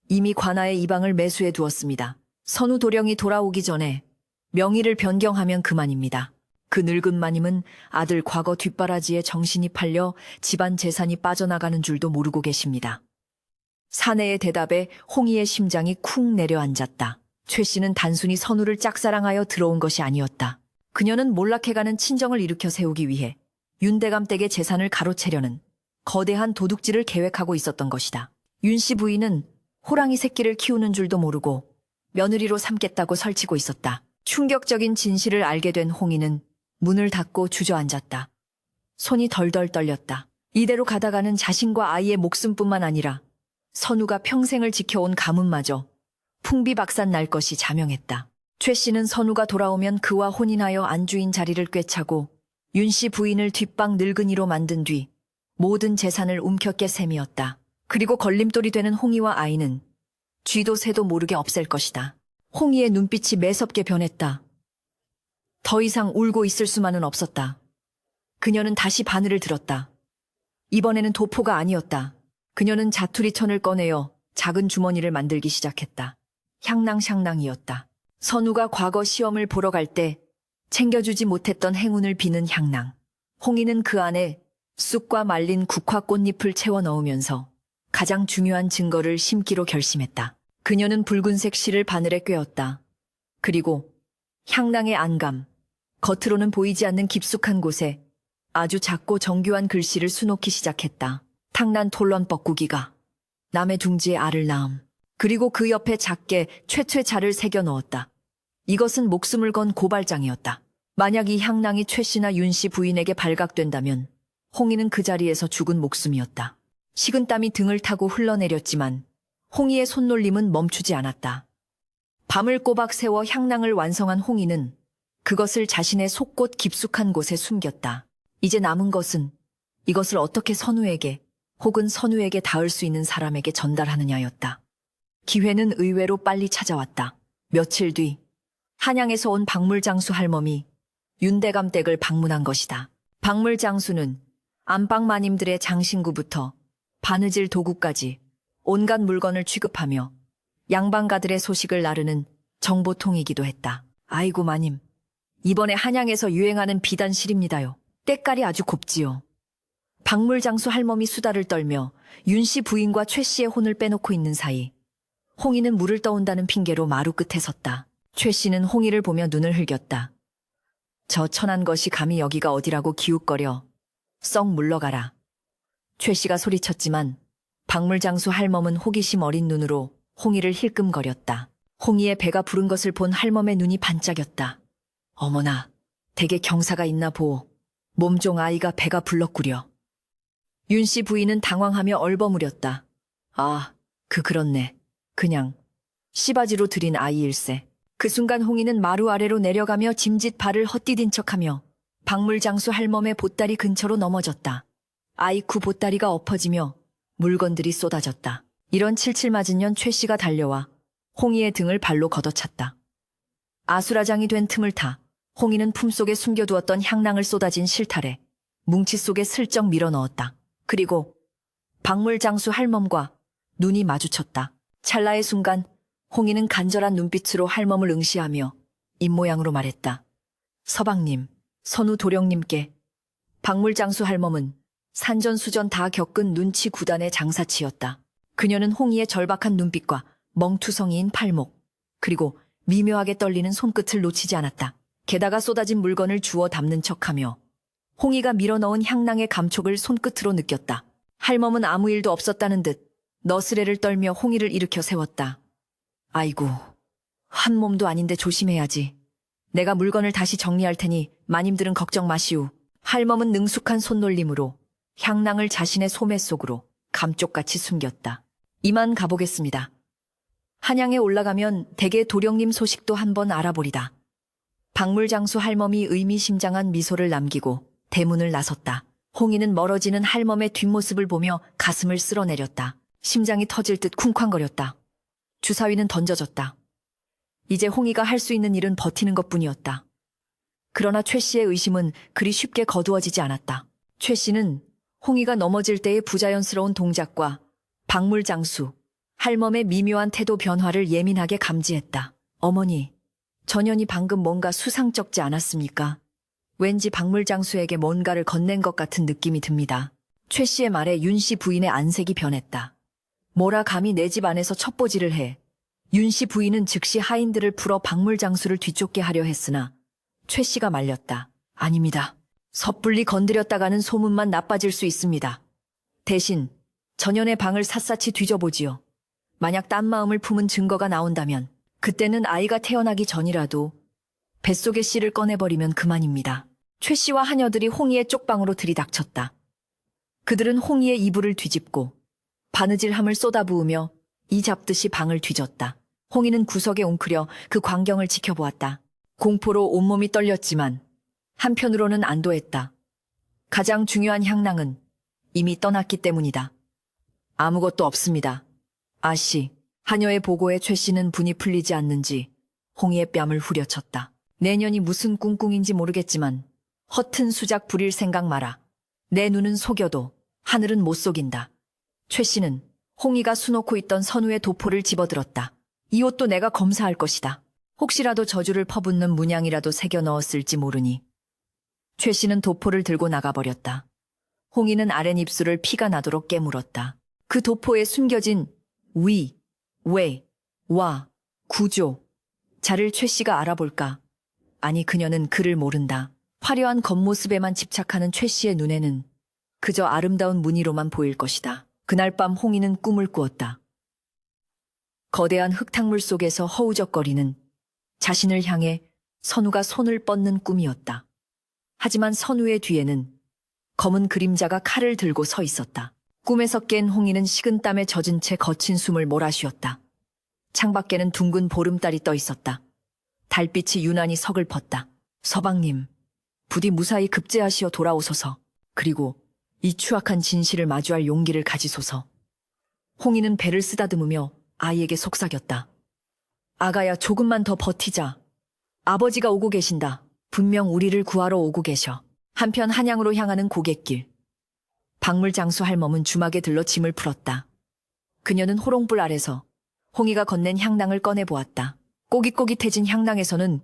이미 관아의 이방을 매수해 두었습니다. 선우 도령이 돌아오기 전에 명의를 변경하면 그만입니다. 그 늙은 마님은 아들 과거 뒷바라지에 정신이 팔려 집안 재산이 빠져나가는 줄도 모르고 계십니다. 사내의 대답에 홍희의 심장이 쿵 내려앉았다. 최 씨는 단순히 선우를 짝사랑하여 들어온 것이 아니었다. 그녀는 몰락해가는 친정을 일으켜 세우기 위해 윤대감 댁의 재산을 가로채려는 거대한 도둑질을 계획하고 있었던 것이다. 윤 씨 부인은 호랑이 새끼를 키우는 줄도 모르고 며느리로 삼겠다고 설치고 있었다. 충격적인 진실을 알게 된 홍희는 문을 닫고 주저앉았다. 손이 덜덜 떨렸다. 이대로 가다가는 자신과 아이의 목숨뿐만 아니라 선우가 평생을 지켜온 가문마저 풍비박산 날 것이 자명했다. 최 씨는 선우가 돌아오면 그와 혼인하여 안주인 자리를 꿰차고 윤 씨 부인을 뒷방 늙은이로 만든 뒤 모든 재산을 움켜캄 셈이었다. 그리고 걸림돌이 되는 홍희와 아이는 쥐도 새도 모르게 없앨 것이다. 홍희의 눈빛이 매섭게 변했다. 더 이상 울고 있을 수만은 없었다. 그녀는 다시 바늘을 들었다. 이번에는 도포가 아니었다. 그녀는 자투리천을 꺼내어 작은 주머니를 만들기 시작했다. 향낭샹낭이었다. 선우가 과거 시험을 보러 갈 때 챙겨주지 못했던 행운을 비는 향낭. 홍희는 그 안에 쑥과 말린 국화 꽃잎을 채워 넣으면서 가장 중요한 증거를 심기로 결심했다. 그녀는 붉은색 실을 바늘에 꿰었다. 그리고 향낭의 안감, 겉으로는 보이지 않는 깊숙한 곳에 아주 작고 정교한 글씨를 수놓기 시작했다. 탕난 톨런 뻐꾸기가 남의 둥지에 알을 낳음. 그리고 그 옆에 작게 최최자를 새겨 넣었다. 이것은 목숨을 건 고발장이었다. 만약 이 향낭이 최 씨나 윤 씨 부인에게 발각된다면 홍희는 그 자리에서 죽은 목숨이었다. 식은땀이 등을 타고 흘러내렸지만 홍희의 손놀림은 멈추지 않았다. 밤을 꼬박 세워 향낭을 완성한 홍희는 그것을 자신의 속곳 깊숙한 곳에 숨겼다. 이제 남은 것은 이것을 어떻게 선우에게 혹은 선우에게 닿을 수 있는 사람에게 전달하느냐였다. 기회는 의외로 빨리 찾아왔다. 며칠 뒤 한양에서 온 박물장수 할멈이 윤대감 댁을 방문한 것이다. 박물장수는 안방 마님들의 장신구부터 바느질 도구까지 온갖 물건을 취급하며 양반가들의 소식을 나르는 정보통이기도 했다. 아이고 마님, 이번에 한양에서 유행하는 비단실입니다요. 때깔이 아주 곱지요. 박물장수 할멈이 수다를 떨며 윤 씨 부인과 최 씨의 혼을 빼놓고 있는 사이 홍희는 물을 떠온다는 핑계로 마루 끝에 섰다. 최 씨는 홍희를 보며 눈을 흘겼다. 저 천한 것이 감히 여기가 어디라고 기웃거려. 썩 물러가라. 최 씨가 소리쳤지만 박물장수 할멈은 호기심 어린 눈으로 홍희를 힐끔거렸다. 홍희의 배가 부른 것을 본 할멈의 눈이 반짝였다. 어머나, 댁에 경사가 있나 보오. 몸종 아이가 배가 불렀구려. 윤 씨 부인은 당황하며 얼버무렸다. 아, 그렇네. 그냥 씨바지로 들인 아이일세. 그 순간 홍희는 마루 아래로 내려가며 짐짓 발을 헛디딘 척하며 박물장수 할멈의 보따리 근처로 넘어졌다. 아이쿠 보따리가 엎어지며 물건들이 쏟아졌다. 이런 칠칠 맞은 년 최 씨가 달려와 홍희의 등을 발로 걷어찼다. 아수라장이 된 틈을 타 홍희는 품속에 숨겨두었던 향낭을 쏟아진 실타래, 뭉치 속에 슬쩍 밀어넣었다. 그리고 박물장수 할멈과 눈이 마주쳤다. 찰나의 순간 홍희는 간절한 눈빛으로 할멈을 응시하며 입모양으로 말했다. 서방님, 선우 도령님께. 박물장수 할멈은 산전수전 다 겪은 눈치 구단의 장사치였다. 그녀는 홍희의 절박한 눈빛과 멍투성이인 팔목, 그리고 미묘하게 떨리는 손끝을 놓치지 않았다. 게다가 쏟아진 물건을 주워 담는 척하며 홍희가 밀어넣은 향낭의 감촉을 손끝으로 느꼈다. 할멈은 아무 일도 없었다는 듯 너스레를 떨며 홍희를 일으켜 세웠다. 아이고, 한 몸도 아닌데 조심해야지. 내가 물건을 다시 정리할 테니 마님들은 걱정 마시우. 할멈은 능숙한 손놀림으로 향낭을 자신의 소매 속으로 감쪽같이 숨겼다. 이만 가보겠습니다. 한양에 올라가면 댁의 도령님 소식도 한번 알아보리다. 박물장수 할멈이 의미심장한 미소를 남기고 대문을 나섰다. 홍희는 멀어지는 할멈의 뒷모습을 보며 가슴을 쓸어내렸다. 심장이 터질 듯 쿵쾅거렸다. 주사위는 던져졌다. 이제 홍이가 할 수 있는 일은 버티는 것뿐이었다. 그러나 최 씨의 의심은 그리 쉽게 거두어지지 않았다. 최 씨는 홍이가 넘어질 때의 부자연스러운 동작과 박물장수, 할멈의 미묘한 태도 변화를 예민하게 감지했다. 어머니, 전현이 방금 뭔가 수상쩍지 않았습니까? 왠지 박물장수에게 뭔가를 건넨 것 같은 느낌이 듭니다. 최 씨의 말에 윤 씨 부인의 안색이 변했다. 뭐라 감히 내 집 안에서 첩보질을 해. 윤 씨 부인은 즉시 하인들을 풀어 박물장수를 뒤쫓게 하려 했으나 최 씨가 말렸다. 아닙니다. 섣불리 건드렸다가는 소문만 나빠질 수 있습니다. 대신 전현의 방을 샅샅이 뒤져보지요. 만약 딴 마음을 품은 증거가 나온다면 그때는 아이가 태어나기 전이라도 뱃속의 씨를 꺼내버리면 그만입니다. 최 씨와 하녀들이 홍이의 쪽방으로 들이닥쳤다. 그들은 홍이의 이불을 뒤집고 바느질함을 쏟아부으며 이 잡듯이 방을 뒤졌다. 홍이는 구석에 웅크려 그 광경을 지켜보았다. 공포로 온몸이 떨렸지만 한편으로는 안도했다. 가장 중요한 향낭은 이미 떠났기 때문이다. 아무것도 없습니다. 아씨, 하녀의 보고에 최 씨는 분이 풀리지 않는지 홍이의 뺨을 후려쳤다. 내년이 무슨 꿍꿍인지 모르겠지만 허튼 수작 부릴 생각 마라. 내 눈은 속여도 하늘은 못 속인다. 최 씨는 홍이가 수놓고 있던 선우의 도포를 집어들었다. 이 옷도 내가 검사할 것이다. 혹시라도 저주를 퍼붓는 문양이라도 새겨 넣었을지 모르니. 최 씨는 도포를 들고 나가버렸다. 홍이는 아랫입술을 피가 나도록 깨물었다. 그 도포에 숨겨진 위, 왜, 와, 구조, 자를 최 씨가 알아볼까? 아니 그녀는 그를 모른다. 화려한 겉모습에만 집착하는 최 씨의 눈에는 그저 아름다운 무늬로만 보일 것이다. 그날 밤 홍이는 꿈을 꾸었다. 거대한 흙탕물 속에서 허우적거리는 자신을 향해 선우가 손을 뻗는 꿈이었다. 하지만 선우의 뒤에는 검은 그림자가 칼을 들고 서 있었다. 꿈에서 깬 홍이는 식은땀에 젖은 채 거친 숨을 몰아쉬었다. 창밖에는 둥근 보름달이 떠 있었다. 달빛이 유난히 서글펐다. 서방님, 부디 무사히 급제하시어 돌아오소서. 그리고 이 추악한 진실을 마주할 용기를 가지소서. 홍이는 배를 쓰다듬으며 아이에게 속삭였다. 아가야, 조금만 더 버티자. 아버지가 오고 계신다. 분명 우리를 구하러 오고 계셔. 한편 한양으로 향하는 고갯길. 박물장수 할멈은 주막에 들러 짐을 풀었다. 그녀는 호롱불 아래서 홍이가 건넨 향낭을 꺼내보았다. 꼬깃꼬깃해진 향낭에서는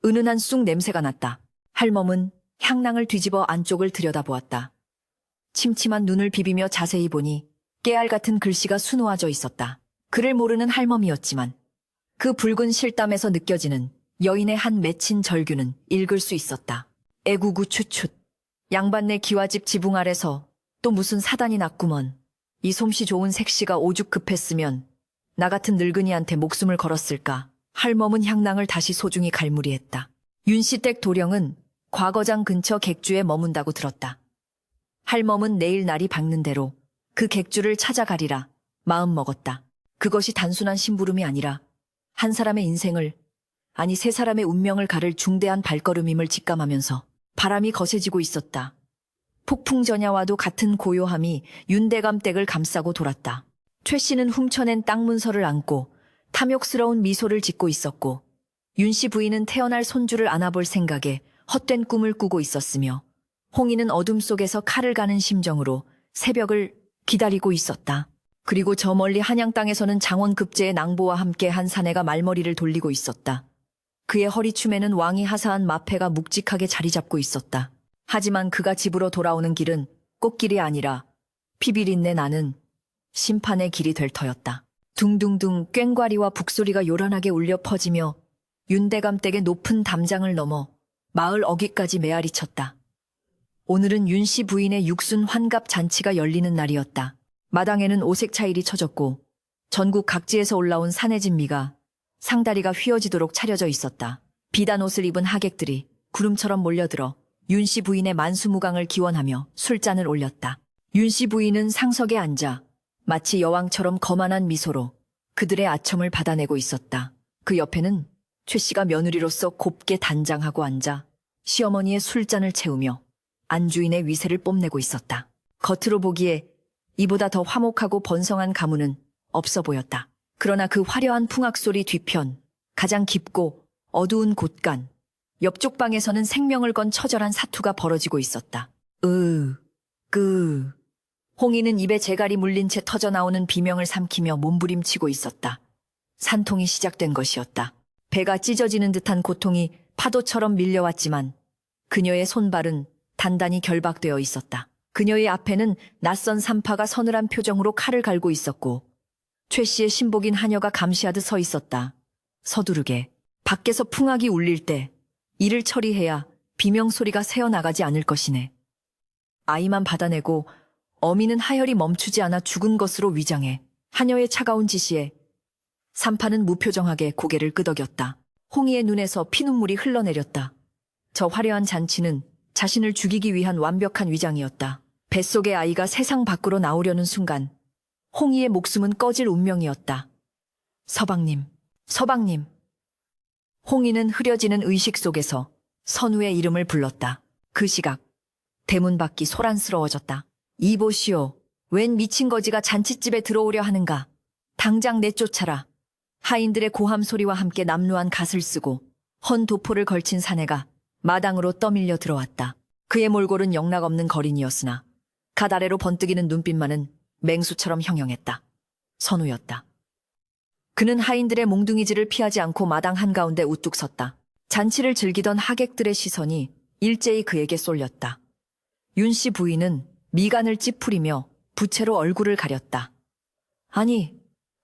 은은한 쑥 냄새가 났다. 할멈은 향낭을 뒤집어 안쪽을 들여다보았다. 침침한 눈을 비비며 자세히 보니 깨알 같은 글씨가 수놓아져 있었다. 글을 모르는 할멈이었지만 그 붉은 실땀에서 느껴지는 여인의 한 맺힌 절규는 읽을 수 있었다. 애구구 추춧. 양반네 기와집 지붕 아래서 또 무슨 사단이 났구먼. 이 솜씨 좋은 색시가 오죽 급했으면 나 같은 늙은이한테 목숨을 걸었을까. 할멈은 향낭을 다시 소중히 갈무리했다. 윤씨댁 도령은 과거장 근처 객주에 머문다고 들었다. 할멈은 내일 날이 밝는 대로 그 객주를 찾아가리라 마음먹었다. 그것이 단순한 심부름이 아니라 한 사람의 인생을, 아니 세 사람의 운명을 가를 중대한 발걸음임을 직감하면서 바람이 거세지고 있었다. 폭풍전야와도 같은 고요함이 윤대감 댁을 감싸고 돌았다. 최 씨는 훔쳐낸 땅 문서를 안고 탐욕스러운 미소를 짓고 있었고 윤 씨 부인은 태어날 손주를 안아볼 생각에 헛된 꿈을 꾸고 있었으며 홍이는 어둠 속에서 칼을 가는 심정으로 새벽을 기다리고 있었다. 그리고 저 멀리 한양 땅에서는 장원급제의 낭보와 함께 한 사내가 말머리를 돌리고 있었다. 그의 허리춤에는 왕이 하사한 마패가 묵직하게 자리 잡고 있었다. 하지만 그가 집으로 돌아오는 길은 꽃길이 아니라 피비린내 나는 심판의 길이 될 터였다. 둥둥둥 꽹과리와 북소리가 요란하게 울려 퍼지며 윤대감 댁의 높은 담장을 넘어 마을 어귀까지 메아리쳤다. 오늘은 윤 씨 부인의 육순 환갑 잔치가 열리는 날이었다. 마당에는 오색 차일이 쳐졌고 전국 각지에서 올라온 사내진미가 상다리가 휘어지도록 차려져 있었다. 비단 옷을 입은 하객들이 구름처럼 몰려들어 윤 씨 부인의 만수무강을 기원하며 술잔을 올렸다. 윤 씨 부인은 상석에 앉아 마치 여왕처럼 거만한 미소로 그들의 아첨을 받아내고 있었다. 그 옆에는 최 씨가 며느리로서 곱게 단장하고 앉아 시어머니의 술잔을 채우며 안주인의 위세를 뽐내고 있었다. 겉으로 보기에 이보다 더 화목하고 번성한 가문은 없어 보였다. 그러나 그 화려한 풍악소리 뒤편 가장 깊고 어두운 곳간, 옆쪽 방에서는 생명을 건 처절한 사투가 벌어지고 있었다. 홍이는 입에 재갈이 물린 채 터져나오는 비명을 삼키며 몸부림치고 있었다. 산통이 시작된 것이었다. 배가 찢어지는 듯한 고통이 파도처럼 밀려왔지만 그녀의 손발은 단단히 결박되어 있었다. 그녀의 앞에는 낯선 산파가 서늘한 표정으로 칼을 갈고 있었고 최 씨의 신복인 하녀가 감시하듯 서 있었다. 서두르게 밖에서 풍악이 울릴 때 이를 처리해야 비명소리가 새어나가지 않을 것이네. 아이만 받아내고 어미는 하혈이 멈추지 않아 죽은 것으로 위장해 하녀의 차가운 지시에 산파는 무표정하게 고개를 끄덕였다. 홍이의 눈에서 피눈물이 흘러내렸다. 저 화려한 잔치는 자신을 죽이기 위한 완벽한 위장이었다. 뱃속의 아이가 세상 밖으로 나오려는 순간 홍이의 목숨은 꺼질 운명이었다. 서방님, 서방님. 홍이는 흐려지는 의식 속에서 선우의 이름을 불렀다. 그 시각 대문 밖이 소란스러워졌다. 이보시오. 웬 미친 거지가 잔칫집에 들어오려 하는가. 당장 내쫓아라. 하인들의 고함 소리와 함께 남루한 갓을 쓰고 헌 도포를 걸친 사내가 마당으로 떠밀려 들어왔다. 그의 몰골은 영락없는 거린이었으나 갓 아래로 번뜩이는 눈빛만은 맹수처럼 형형했다. 선우였다. 그는 하인들의 몽둥이질을 피하지 않고 마당 한가운데 우뚝 섰다. 잔치를 즐기던 하객들의 시선이 일제히 그에게 쏠렸다. 윤씨 부인은 미간을 찌푸리며 부채로 얼굴을 가렸다. 아니,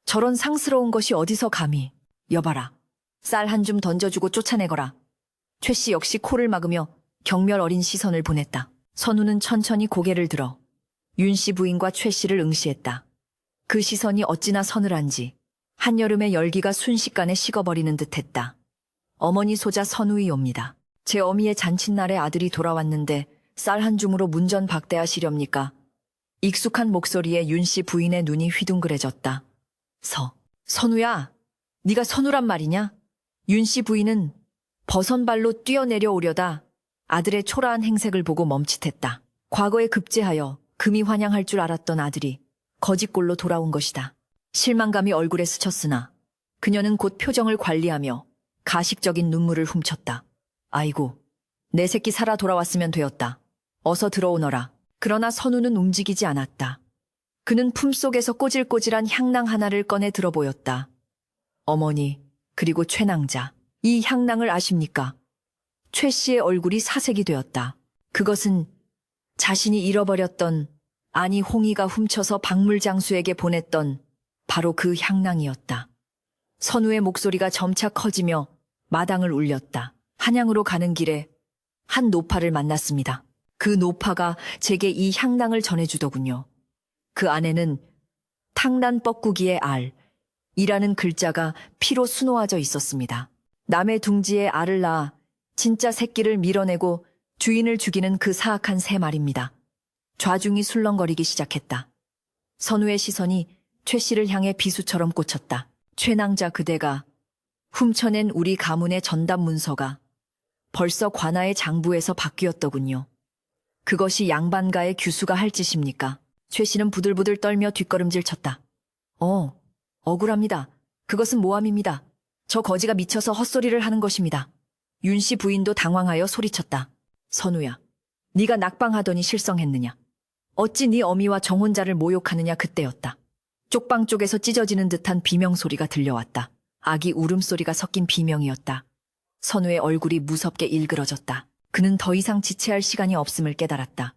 저런 상스러운 것이 어디서 감히. 여봐라. 쌀 한 줌 던져주고 쫓아내거라. 최 씨 역시 코를 막으며 경멸 어린 시선을 보냈다. 선우는 천천히 고개를 들어 윤씨 부인과 최 씨를 응시했다. 그 시선이 어찌나 서늘한지 한여름의 열기가 순식간에 식어버리는 듯했다. 어머니 소자 선우이옵니다. 제 어미의 잔칫날에 아들이 돌아왔는데 쌀 한 줌으로 문전박대하시렵니까? 익숙한 목소리에 윤씨 부인의 눈이 휘둥그레졌다. 선우야, 네가 선우란 말이냐? 윤씨 부인은 버선발로 뛰어내려 오려다 아들의 초라한 행색을 보고 멈칫했다. 과거에 급제하여 금이 환영할 줄 알았던 아들이 거짓골로 돌아온 것이다. 실망감이 얼굴에 스쳤으나 그녀는 곧 표정을 관리하며 가식적인 눈물을 훔쳤다. 아이고, 내 새끼 살아 돌아왔으면 되었다. 어서 들어오너라. 그러나 선우는 움직이지 않았다. 그는 품속에서 꼬질꼬질한 향낭 하나를 꺼내 들어 보였다. 어머니, 그리고 최낭자, 이 향낭을 아십니까? 최 씨의 얼굴이 사색이 되었다. 그것은 자신이 잃어버렸던, 아니 홍이가 훔쳐서 박물장수에게 보냈던 바로 그 향낭이었다. 선우의 목소리가 점차 커지며 마당을 울렸다. 한양으로 가는 길에 한 노파를 만났습니다. 그 노파가 제게 이 향낭을 전해주더군요. 그 안에는 탕난 뻐꾸기의 알이라는 글자가 피로 수놓아져 있었습니다. 남의 둥지에 알을 낳아 진짜 새끼를 밀어내고 주인을 죽이는 그 사악한 새 말입니다. 좌중이 술렁거리기 시작했다. 선우의 시선이 최 씨를 향해 비수처럼 꽂혔다. 최낭자 그대가 훔쳐낸 우리 가문의 전담 문서가 벌써 관아의 장부에서 바뀌었더군요. 그것이 양반가의 규수가 할 짓입니까? 최 씨는 부들부들 떨며 뒷걸음질 쳤다. 억울합니다. 그것은 모함입니다. 저 거지가 미쳐서 헛소리를 하는 것입니다. 윤 씨 부인도 당황하여 소리쳤다. 선우야, 네가 낙방하더니 실성했느냐? 어찌 네 어미와 정혼자를 모욕하느냐 그때였다. 쪽방 쪽에서 찢어지는 듯한 비명소리가 들려왔다. 아기 울음소리가 섞인 비명이었다. 선우의 얼굴이 무섭게 일그러졌다. 그는 더 이상 지체할 시간이 없음을 깨달았다.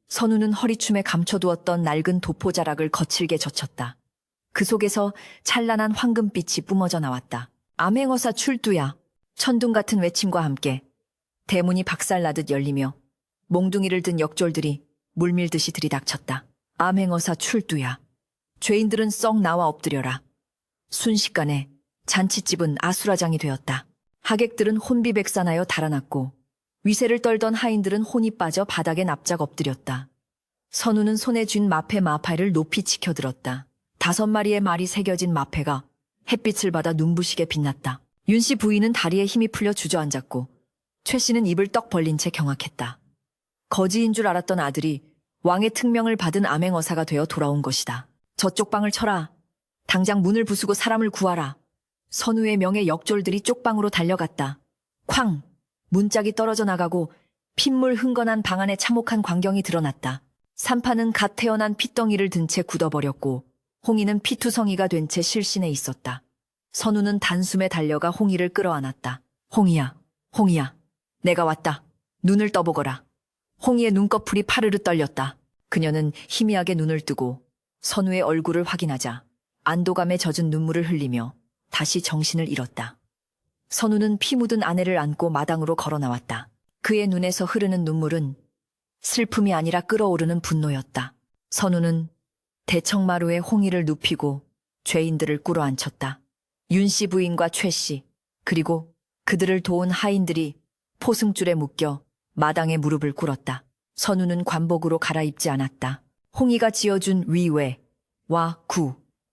선우는 허리춤에 감춰두었던 낡은 도포자락을 거칠게 젖혔다. 그 속에서 찬란한 황금빛이 뿜어져 나왔다. 암행어사 출두야. 천둥 같은 외침과 함께 대문이 박살나듯 열리며 몽둥이를 든 역졸들이 물밀듯이 들이닥쳤다. 암행어사 출두야. 죄인들은 썩 나와 엎드려라. 순식간에 잔치집은 아수라장이 되었다. 하객들은 혼비백산하여 달아났고 위세를 떨던 하인들은 혼이 빠져 바닥에 납작 엎드렸다. 선우는 손에 쥔 마패 마파를 높이 치켜들었다. 5마리의 말이 새겨진 마패가 햇빛을 받아 눈부시게 빛났다. 윤 씨 부인은 다리에 힘이 풀려 주저앉았고 최 씨는 입을 떡 벌린 채 경악했다. 거지인 줄 알았던 아들이 왕의 특명을 받은 암행어사가 되어 돌아온 것이다. 저쪽 방을 쳐라. 당장 문을 부수고 사람을 구하라. 선우의 명예 역졸들이 쪽방으로 달려갔다. 쾅! 문짝이 떨어져 나가고 핏물 흥건한 방 안에 참혹한 광경이 드러났다. 산파는 갓 태어난 핏덩이를 든 채 굳어버렸고 홍이는 피투성이가 된 채 실신해 있었다. 선우는 단숨에 달려가 홍이를 끌어안았다. 홍이야, 홍이야, 내가 왔다. 눈을 떠보거라. 홍이의 눈꺼풀이 파르르 떨렸다. 그녀는 희미하게 눈을 뜨고 선우의 얼굴을 확인하자 안도감에 젖은 눈물을 흘리며 다시 정신을 잃었다. 선우는 피 묻은 아내를 안고 마당으로 걸어 나왔다. 그의 눈에서 흐르는 눈물은 슬픔이 아니라 끓어오르는 분노였다. 선우는 대청마루에 홍이를 눕히고 죄인들을 꿇어앉혔다. 윤씨 부인과 최씨, 그리고 그들을 도운 하인들이 포승줄에 묶여 마당에 무릎을 꿇었다. 선우는 관복으로 갈아입지 않았다. 홍이가 지어준 위외, 와,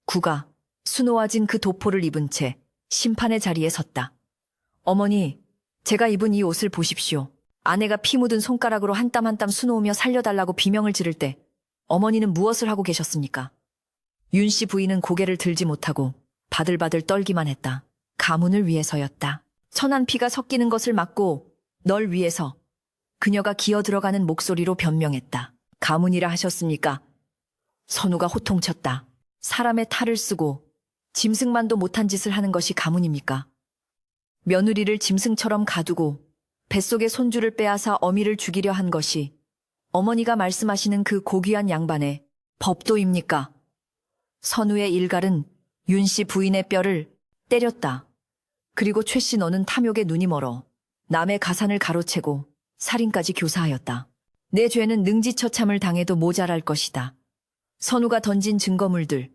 구가 수놓아진 그 도포를 입은 채 심판의 자리에 섰다. 어머니, 제가 입은 이 옷을 보십시오. 아내가 피 묻은 손가락으로 한 땀 한 땀 수놓으며 살려달라고 비명을 지를 때 어머니는 무엇을 하고 계셨습니까? 윤씨 부인은 고개를 들지 못하고 바들바들 떨기만 했다. 가문을 위해서였다. 천한 피가 섞이는 것을 막고 널 위해서. 그녀가 기어들어가는 목소리로 변명했다. 가문이라 하셨습니까? 선우가 호통쳤다. 사람의 탈을 쓰고 짐승만도 못한 짓을 하는 것이 가문입니까? 며느리를 짐승처럼 가두고 뱃속의 손주를 빼앗아 어미를 죽이려 한 것이 어머니가 말씀하시는 그 고귀한 양반의 법도입니까? 선우의 일갈은 윤씨 부인의 뼈를 때렸다. 그리고 최씨 너는 탐욕에 눈이 멀어 남의 가산을 가로채고 살인까지 교사하였다. 내 죄는 능지처참을 당해도 모자랄 것이다. 선우가 던진 증거물들,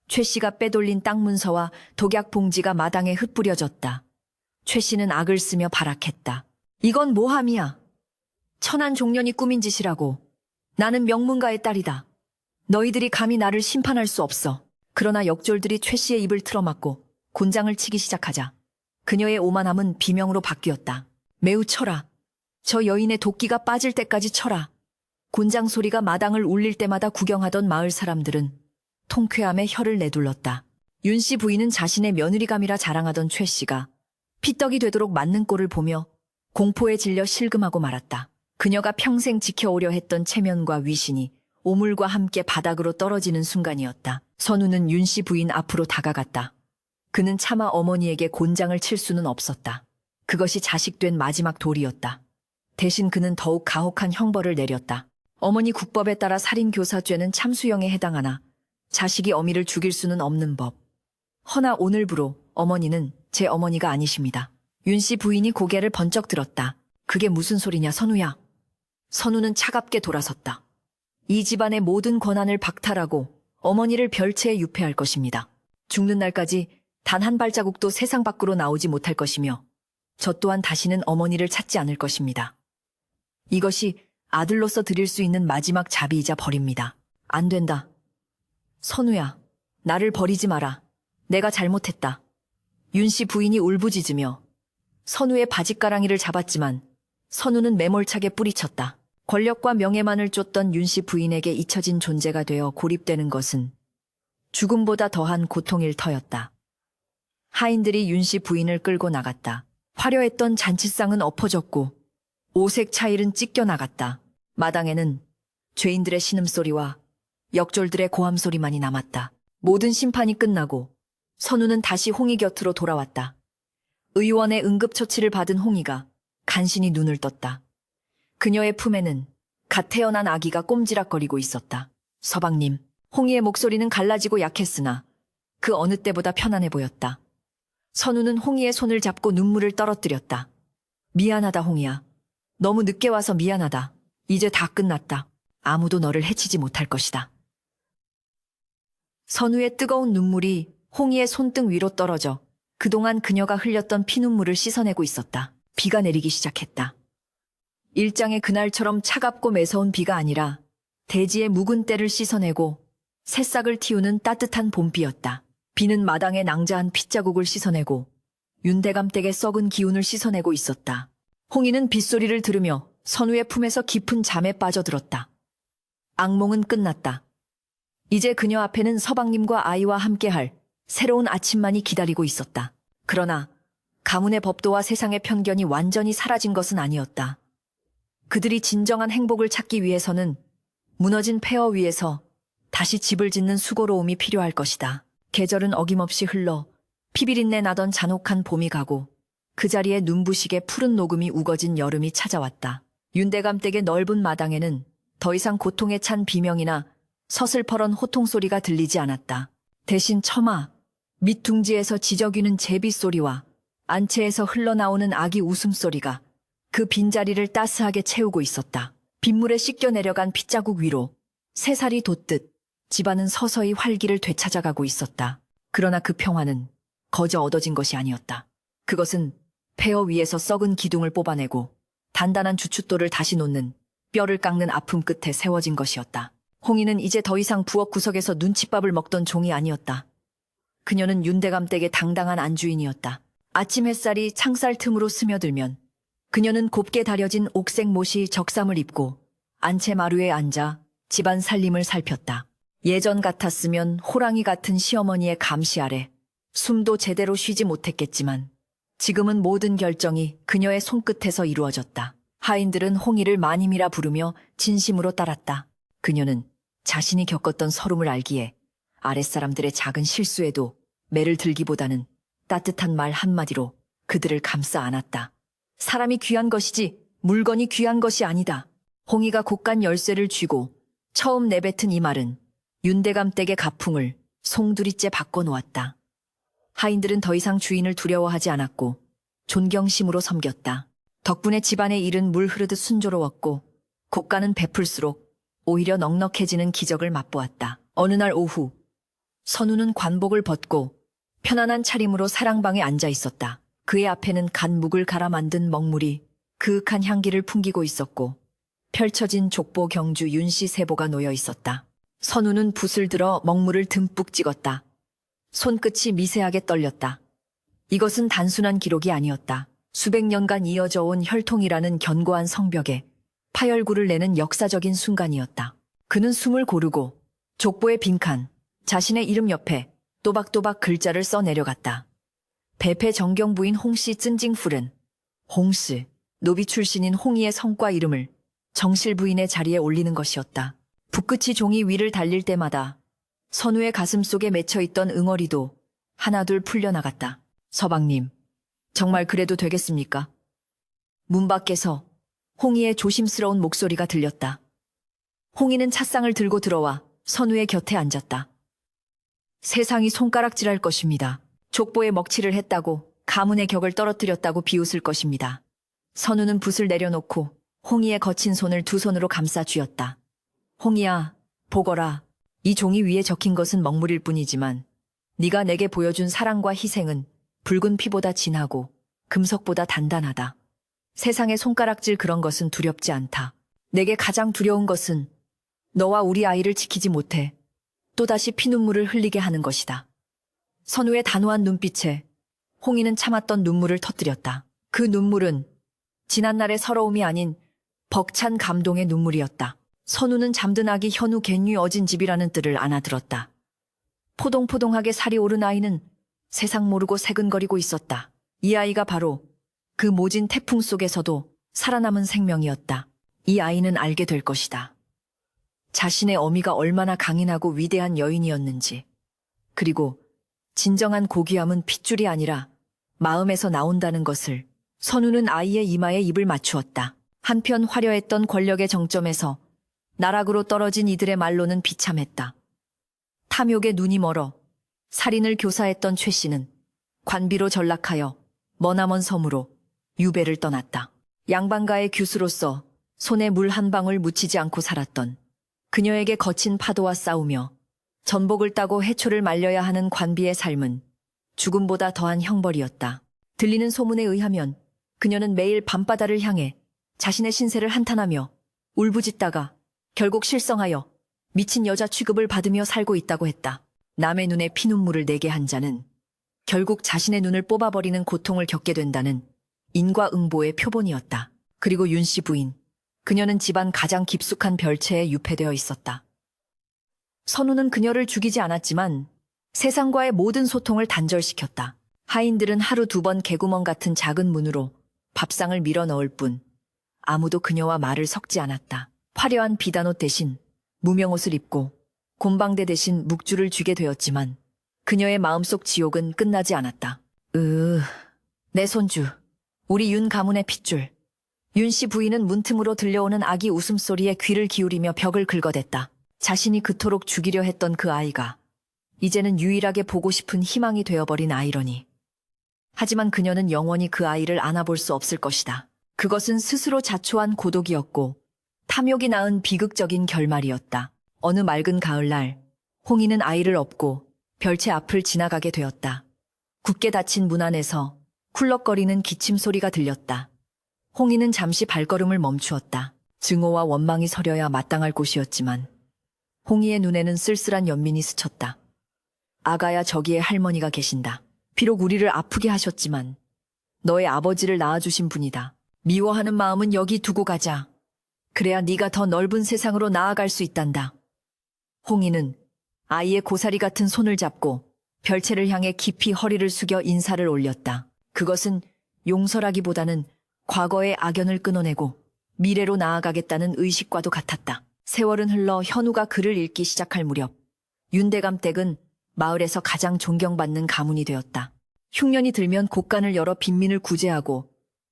최씨가 빼돌린 땅 문서와 독약 봉지가 마당에 흩뿌려졌다. 최씨는 악을 쓰며 발악했다. 이건 모함이야. 천한 종년이 꾸민 짓이라고. 나는 명문가의 딸이다. 너희들이 감히 나를 심판할 수 없어. 그러나 역졸들이 최씨의 입을 틀어막고 곤장을 치기 시작하자 그녀의 오만함은 비명으로 바뀌었다. 매우 쳐라. 저 여인의 도끼가 빠질 때까지 쳐라. 곤장 소리가 마당을 울릴 때마다 구경하던 마을 사람들은 통쾌함에 혀를 내둘렀다. 윤씨 부인은 자신의 며느리감이라 자랑하던 최씨가 피떡이 되도록 맞는 꼴을 보며 공포에 질려 실금하고 말았다. 그녀가 평생 지켜오려 했던 체면과 위신이 오물과 함께 바닥으로 떨어지는 순간이었다. 선우는 윤씨 부인 앞으로 다가갔다. 그는 차마 어머니에게 곤장을 칠 수는 없었다. 그것이 자식된 마지막 도리였다. 대신 그는 더욱 가혹한 형벌을 내렸다. 어머니 국법에 따라 살인교사죄는 참수형에 해당하나 자식이 어미를 죽일 수는 없는 법. 허나 오늘부로 어머니는 제 어머니가 아니십니다. 윤씨 부인이 고개를 번쩍 들었다. 그게 무슨 소리냐, 선우야. 선우는 차갑게 돌아섰다. 이 집안의 모든 권한을 박탈하고 어머니를 별채에 유폐할 것입니다. 죽는 날까지 단 한 발자국도 세상 밖으로 나오지 못할 것이며 저 또한 다시는 어머니를 찾지 않을 것입니다. 이것이 아들로서 드릴 수 있는 마지막 자비이자 벌입니다. 안 된다. 선우야, 나를 버리지 마라. 내가 잘못했다. 윤씨 부인이 울부짖으며 선우의 바짓가랑이를 잡았지만 선우는 매몰차게 뿌리쳤다. 권력과 명예만을 쫓던 윤씨 부인에게 잊혀진 존재가 되어 고립되는 것은 죽음보다 더한 고통일 터였다. 하인들이 윤씨 부인을 끌고 나갔다. 화려했던 잔치상은 엎어졌고 오색 차일은 찢겨 나갔다. 마당에는 죄인들의 신음소리와 역졸들의 고함소리만이 남았다. 모든 심판이 끝나고 선우는 다시 홍이 곁으로 돌아왔다. 의원의 응급처치를 받은 홍이가 간신히 눈을 떴다. 그녀의 품에는 갓 태어난 아기가 꼼지락거리고 있었다. 서방님, 홍이의 목소리는 갈라지고 약했으나 그 어느 때보다 편안해 보였다. 선우는 홍이의 손을 잡고 눈물을 떨어뜨렸다. 미안하다, 홍이야. 너무 늦게 와서 미안하다. 이제 다 끝났다. 아무도 너를 해치지 못할 것이다. 선우의 뜨거운 눈물이 홍이의 손등 위로 떨어져 그동안 그녀가 흘렸던 피눈물을 씻어내고 있었다. 비가 내리기 시작했다. 일장의 그날처럼 차갑고 매서운 비가 아니라 대지의 묵은 때를 씻어내고 새싹을 틔우는 따뜻한 봄비였다. 비는 마당에 낭자한 핏자국을 씻어내고 윤대감댁의 썩은 기운을 씻어내고 있었다. 홍이는 빗소리를 들으며 선우의 품에서 깊은 잠에 빠져들었다. 악몽은 끝났다. 이제 그녀 앞에는 서방님과 아이와 함께할 새로운 아침만이 기다리고 있었다. 그러나 가문의 법도와 세상의 편견이 완전히 사라진 것은 아니었다. 그들이 진정한 행복을 찾기 위해서는 무너진 폐허 위에서 다시 집을 짓는 수고로움이 필요할 것이다. 계절은 어김없이 흘러 피비린내 나던 잔혹한 봄이 가고 그 자리에 눈부시게 푸른 녹음이 우거진 여름이 찾아왔다. 윤대감 댁의 넓은 마당에는 더 이상 고통에 찬 비명이나 서슬퍼런 호통 소리가 들리지 않았다. 대신 처마, 밑둥지에서 지저귀는 제비 소리와 안채에서 흘러나오는 아기 웃음소리가 그 빈자리를 따스하게 채우고 있었다. 빗물에 씻겨 내려간 핏자국 위로 새살이 돋듯 집안은 서서히 활기를 되찾아가고 있었다. 그러나 그 평화는 거저 얻어진 것이 아니었다. 그것은 폐허 위에서 썩은 기둥을 뽑아내고 단단한 주춧돌을 다시 놓는 뼈를 깎는 아픔 끝에 세워진 것이었다. 홍이는 이제 더 이상 부엌 구석에서 눈칫밥을 먹던 종이 아니었다. 그녀는 윤대감 댁의 당당한 안주인이었다. 아침 햇살이 창살 틈으로 스며들면 그녀는 곱게 다려진 옥색 못이 적삼을 입고 안채 마루에 앉아 집안 살림을 살폈다. 예전 같았으면 호랑이 같은 시어머니의 감시 아래 숨도 제대로 쉬지 못했겠지만 지금은 모든 결정이 그녀의 손끝에서 이루어졌다. 하인들은 홍이를 마님이라 부르며 진심으로 따랐다. 그녀는 자신이 겪었던 서름을 알기에 아랫사람들의 작은 실수에도 매를 들기보다는 따뜻한 말 한마디로 그들을 감싸 안았다. 사람이 귀한 것이지 물건이 귀한 것이 아니다. 홍이가 곡간 열쇠를 쥐고 처음 내뱉은 이 말은 윤대감 댁의 가풍을 송두리째 바꿔놓았다. 하인들은 더 이상 주인을 두려워하지 않았고 존경심으로 섬겼다. 덕분에 집안의 일은 물 흐르듯 순조로웠고 곡간은 베풀수록 오히려 넉넉해지는 기적을 맛보았다. 어느 날 오후 선우는 관복을 벗고 편안한 차림으로 사랑방에 앉아 있었다. 그의 앞에는 간 묵을 갈아 만든 먹물이 그윽한 향기를 풍기고 있었고 펼쳐진 족보 경주 윤씨 세보가 놓여 있었다. 선우는 붓을 들어 먹물을 듬뿍 찍었다. 손끝이 미세하게 떨렸다. 이것은 단순한 기록이 아니었다. 수백 년간 이어져 온 혈통이라는 견고한 성벽에 파열구를 내는 역사적인 순간이었다. 그는 숨을 고르고 족보의 빈칸, 자신의 이름 옆에 또박또박 글자를 써 내려갔다. 배패 정경부인 홍씨 찐징풀은 홍씨, 노비 출신인 홍이의 성과 이름을 정실 부인의 자리에 올리는 것이었다. 붓끝이 종이 위를 달릴 때마다 선우의 가슴 속에 맺혀있던 응어리도 하나둘 풀려나갔다. 서방님, 정말 그래도 되겠습니까? 문 밖에서 홍이의 조심스러운 목소리가 들렸다. 홍이는 찻상을 들고 들어와 선우의 곁에 앉았다. 세상이 손가락질할 것입니다. 족보에 먹칠을 했다고, 가문의 격을 떨어뜨렸다고 비웃을 것입니다. 선우는 붓을 내려놓고 홍이의 거친 손을 두 손으로 감싸 쥐었다. 홍이야, 보거라. 이 종이 위에 적힌 것은 먹물일 뿐이지만 네가 내게 보여준 사랑과 희생은 붉은 피보다 진하고 금석보다 단단하다. 세상에 손가락질 그런 것은 두렵지 않다. 내게 가장 두려운 것은 너와 우리 아이를 지키지 못해 또다시 피눈물을 흘리게 하는 것이다. 선우의 단호한 눈빛에 홍이는 참았던 눈물을 터뜨렸다. 그 눈물은 지난날의 서러움이 아닌 벅찬 감동의 눈물이었다. 선우는 잠든 아기 현우 갯뉘 어진 집이라는 뜻을 안아들었다. 포동포동하게 살이 오른 아이는 세상 모르고 새근거리고 있었다. 이 아이가 바로 그 모진 태풍 속에서도 살아남은 생명이었다. 이 아이는 알게 될 것이다. 자신의 어미가 얼마나 강인하고 위대한 여인이었는지, 그리고 진정한 고귀함은 핏줄이 아니라 마음에서 나온다는 것을. 선우는 아이의 이마에 입을 맞추었다. 한편 화려했던 권력의 정점에서 나락으로 떨어진 이들의 말로는 비참했다. 탐욕에 눈이 멀어 살인을 교사했던 최 씨는 관비로 전락하여 머나먼 섬으로 유배를 떠났다. 양반가의 규수로서 손에 물 한 방울 묻히지 않고 살았던 그녀에게 거친 파도와 싸우며 전복을 따고 해초를 말려야 하는 관비의 삶은 죽음보다 더한 형벌이었다. 들리는 소문에 의하면 그녀는 매일 밤바다를 향해 자신의 신세를 한탄하며 울부짖다가 결국 실성하여 미친 여자 취급을 받으며 살고 있다고 했다. 남의 눈에 피눈물을 내게 한 자는 결국 자신의 눈을 뽑아버리는 고통을 겪게 된다는 인과응보의 표본이었다. 그리고 윤씨 부인, 그녀는 집안 가장 깊숙한 별채에 유폐되어 있었다. 선우는 그녀를 죽이지 않았지만 세상과의 모든 소통을 단절시켰다. 하인들은 하루 2번 개구멍 같은 작은 문으로 밥상을 밀어 넣을 뿐 아무도 그녀와 말을 섞지 않았다. 화려한 비단옷 대신 무명옷을 입고 곰방대 대신 묵주를 쥐게 되었지만 그녀의 마음속 지옥은 끝나지 않았다. 내 손주, 우리 윤 가문의 핏줄. 윤 씨 부인은 문틈으로 들려오는 아기 웃음소리에 귀를 기울이며 벽을 긁어댔다. 자신이 그토록 죽이려 했던 그 아이가 이제는 유일하게 보고 싶은 희망이 되어버린 아이러니. 하지만 그녀는 영원히 그 아이를 안아볼 수 없을 것이다. 그것은 스스로 자초한 고독이었고 탐욕이 낳은 비극적인 결말이었다. 어느 맑은 가을날 홍이는 아이를 업고 별채 앞을 지나가게 되었다. 굳게 닫힌 문 안에서 쿨럭거리는 기침 소리가 들렸다. 홍이는 잠시 발걸음을 멈추었다. 증오와 원망이 서려야 마땅할 곳이었지만 홍이의 눈에는 쓸쓸한 연민이 스쳤다. 아가야, 저기에 할머니가 계신다. 비록 우리를 아프게 하셨지만 너의 아버지를 낳아주신 분이다. 미워하는 마음은 여기 두고 가자. 그래야 네가 더 넓은 세상으로 나아갈 수 있단다. 홍이는 아이의 고사리 같은 손을 잡고 별채를 향해 깊이 허리를 숙여 인사를 올렸다. 그것은 용서라기보다는 과거의 악연을 끊어내고 미래로 나아가겠다는 의식과도 같았다. 세월은 흘러 현우가 글을 읽기 시작할 무렵 윤대감 댁은 마을에서 가장 존경받는 가문이 되었다. 흉년이 들면 곳간을 열어 빈민을 구제하고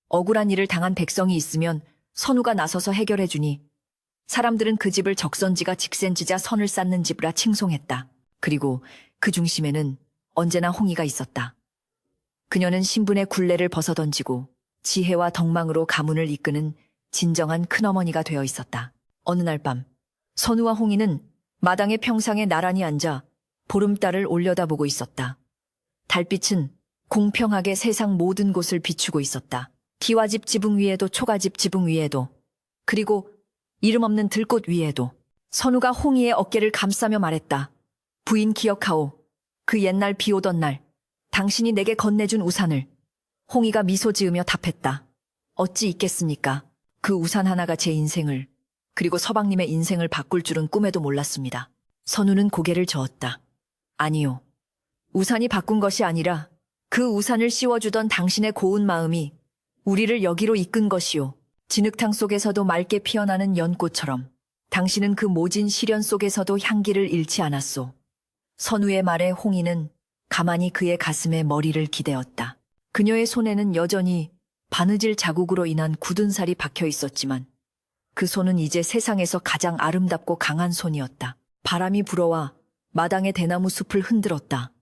억울한 일을 당한 백성이 있으면 선우가 나서서 해결해주니 사람들은 그 집을 적선지가 직센지자 선을 쌓는 집이라 칭송했다. 그리고 그 중심에는 언제나 홍이가 있었다. 그녀는 신분의 굴레를 벗어던지고 지혜와 덕망으로 가문을 이끄는 진정한 큰어머니가 되어 있었다. 어느 날 밤 선우와 홍이는 마당의 평상에 나란히 앉아 보름달을 올려다보고 있었다. 달빛은 공평하게 세상 모든 곳을 비추고 있었다. 기와집 지붕 위에도 초가집 지붕 위에도 그리고 이름 없는 들꽃 위에도. 선우가 홍이의 어깨를 감싸며 말했다. 부인 기억하오. 그 옛날 비 오던 날 당신이 내게 건네준 우산을. 홍이가 미소 지으며 답했다. 어찌 있겠습니까? 그 우산 하나가 제 인생을, 그리고 서방님의 인생을 바꿀 줄은 꿈에도 몰랐습니다. 선우는 고개를 저었다. 아니요. 우산이 바꾼 것이 아니라 그 우산을 씌워주던 당신의 고운 마음이 우리를 여기로 이끈 것이요. 진흙탕 속에서도 맑게 피어나는 연꽃처럼 당신은 그 모진 시련 속에서도 향기를 잃지 않았소. 선우의 말에 홍이는 가만히 그의 가슴에 머리를 기대었다. 그녀의 손에는 여전히 바느질 자국으로 인한 굳은 살이 박혀 있었지만 그 손은 이제 세상에서 가장 아름답고 강한 손이었다. 바람이 불어와 마당의 대나무 숲을 흔들었다.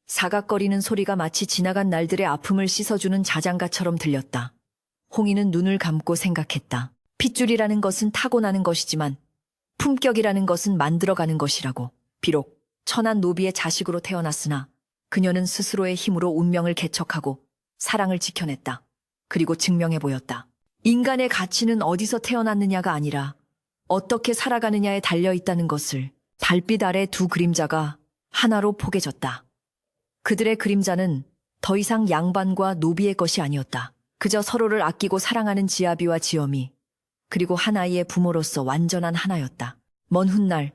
사각거리는 소리가 마치 지나간 날들의 아픔을 씻어주는 자장가처럼 들렸다. 홍이는 눈을 감고 생각했다. 핏줄이라는 것은 타고나는 것이지만 품격이라는 것은 만들어가는 것이라고. 비록 천한 노비의 자식으로 태어났으나 그녀는 스스로의 힘으로 운명을 개척하고 사랑을 지켜냈다. 그리고 증명해 보였다. 인간의 가치는 어디서 태어났느냐가 아니라 어떻게 살아가느냐에 달려있다는 것을 달빛 아래 두 그림자가 하나로 포개졌다. 그들의 그림자는 더 이상 양반과 노비의 것이 아니었다. 그저 서로를 아끼고 사랑하는 지아비와 지엄이, 그리고 한 아이의 부모로서 완전한 하나였다. 먼 훗날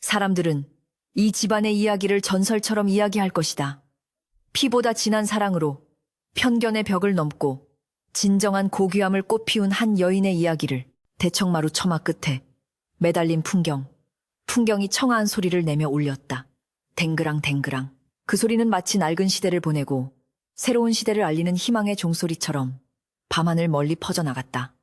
사람들은 이 집안의 이야기를 전설처럼 이야기할 것이다. 피보다 진한 사랑으로 편견의 벽을 넘고 진정한 고귀함을 꽃피운 한 여인의 이야기를. 대청마루 처마 끝에 매달린 풍경이 청아한 소리를 내며 울렸다. 댕그랑 댕그랑. 그 소리는 마치 낡은 시대를 보내고 새로운 시대를 알리는 희망의 종소리처럼 밤하늘 멀리 퍼져나갔다.